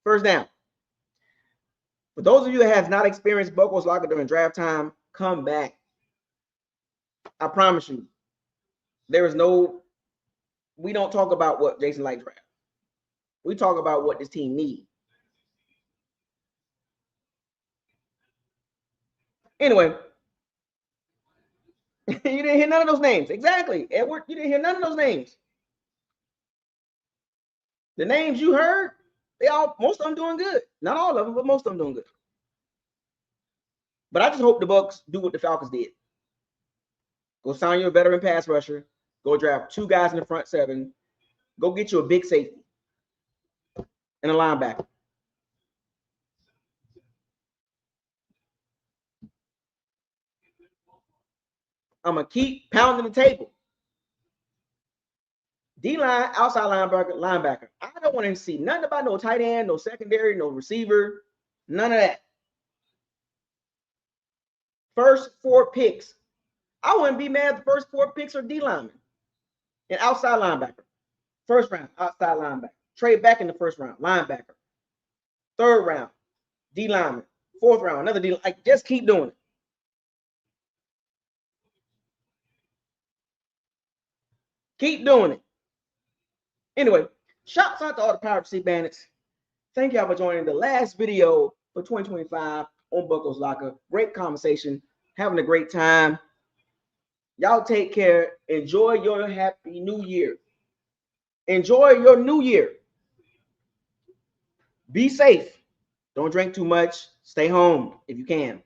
First down. For those of you that have not experienced Bucco's Locker during draft time, come back. I promise you. There is no, we don't talk about what Jason Light draft. We talk about what this team needs. Anyway, you didn't hear none of those names. Exactly. Edward, you didn't hear none of those names. The names you heard, most of them doing good. Not all of them, but most of them doing good. But I just hope the Bucs do what the Falcons did. Go sign you a veteran pass rusher. Go draft 2 guys in the front 7. Go get you a big safety and a linebacker. I'm going to keep pounding the table. D-line, outside linebacker. I don't want to see nothing about no tight end, no secondary, no receiver, none of that. First 4 picks. I wouldn't be mad if the first 4 picks are D-linemen and outside linebacker. First round, outside linebacker. Trade back in the first round, linebacker. 3rd round, D-lineman. 4th round, another D. Like, just keep doing it. Keep doing it. Anyway, shouts out to all the Pirate Sea Bandits. Thank y'all for joining the last video for 2025 on Buckles Locker. Great conversation. Having a great time. Y'all take care. Enjoy your happy new year. Enjoy your new year. Be safe. Don't drink too much. Stay home if you can.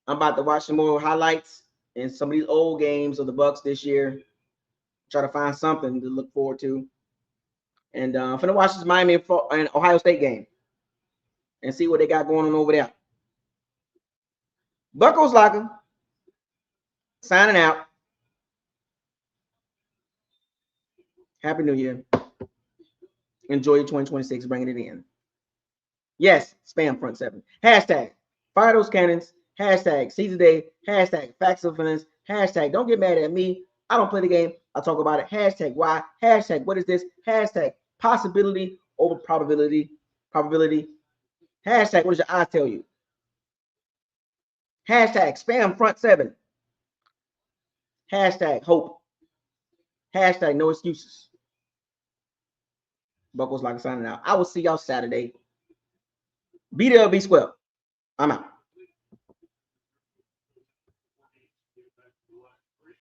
I'm about to watch some more highlights and some of these old games of the Bucs this year. Try to find something to look forward to. And I'm going to watch this Miami and Ohio State game and see what they got going on over there. Buckles Locker, signing out. Happy New Year. Enjoy your 2026, bringing it in. Yes, spam front 7. Hashtag fire those cannons. Hashtag Caesar Day. Hashtag facts of finance. Hashtag don't get mad at me. I don't play the game. I talk about it. Hashtag why. Hashtag what is this? Hashtag possibility over probability. Probability. Hashtag what does your eyes tell you? Hashtag spam front 7. Hashtag hope. Hashtag no excuses. Buckles Locker signing out. I will see y'all Saturday. Be there, be square. I'm out.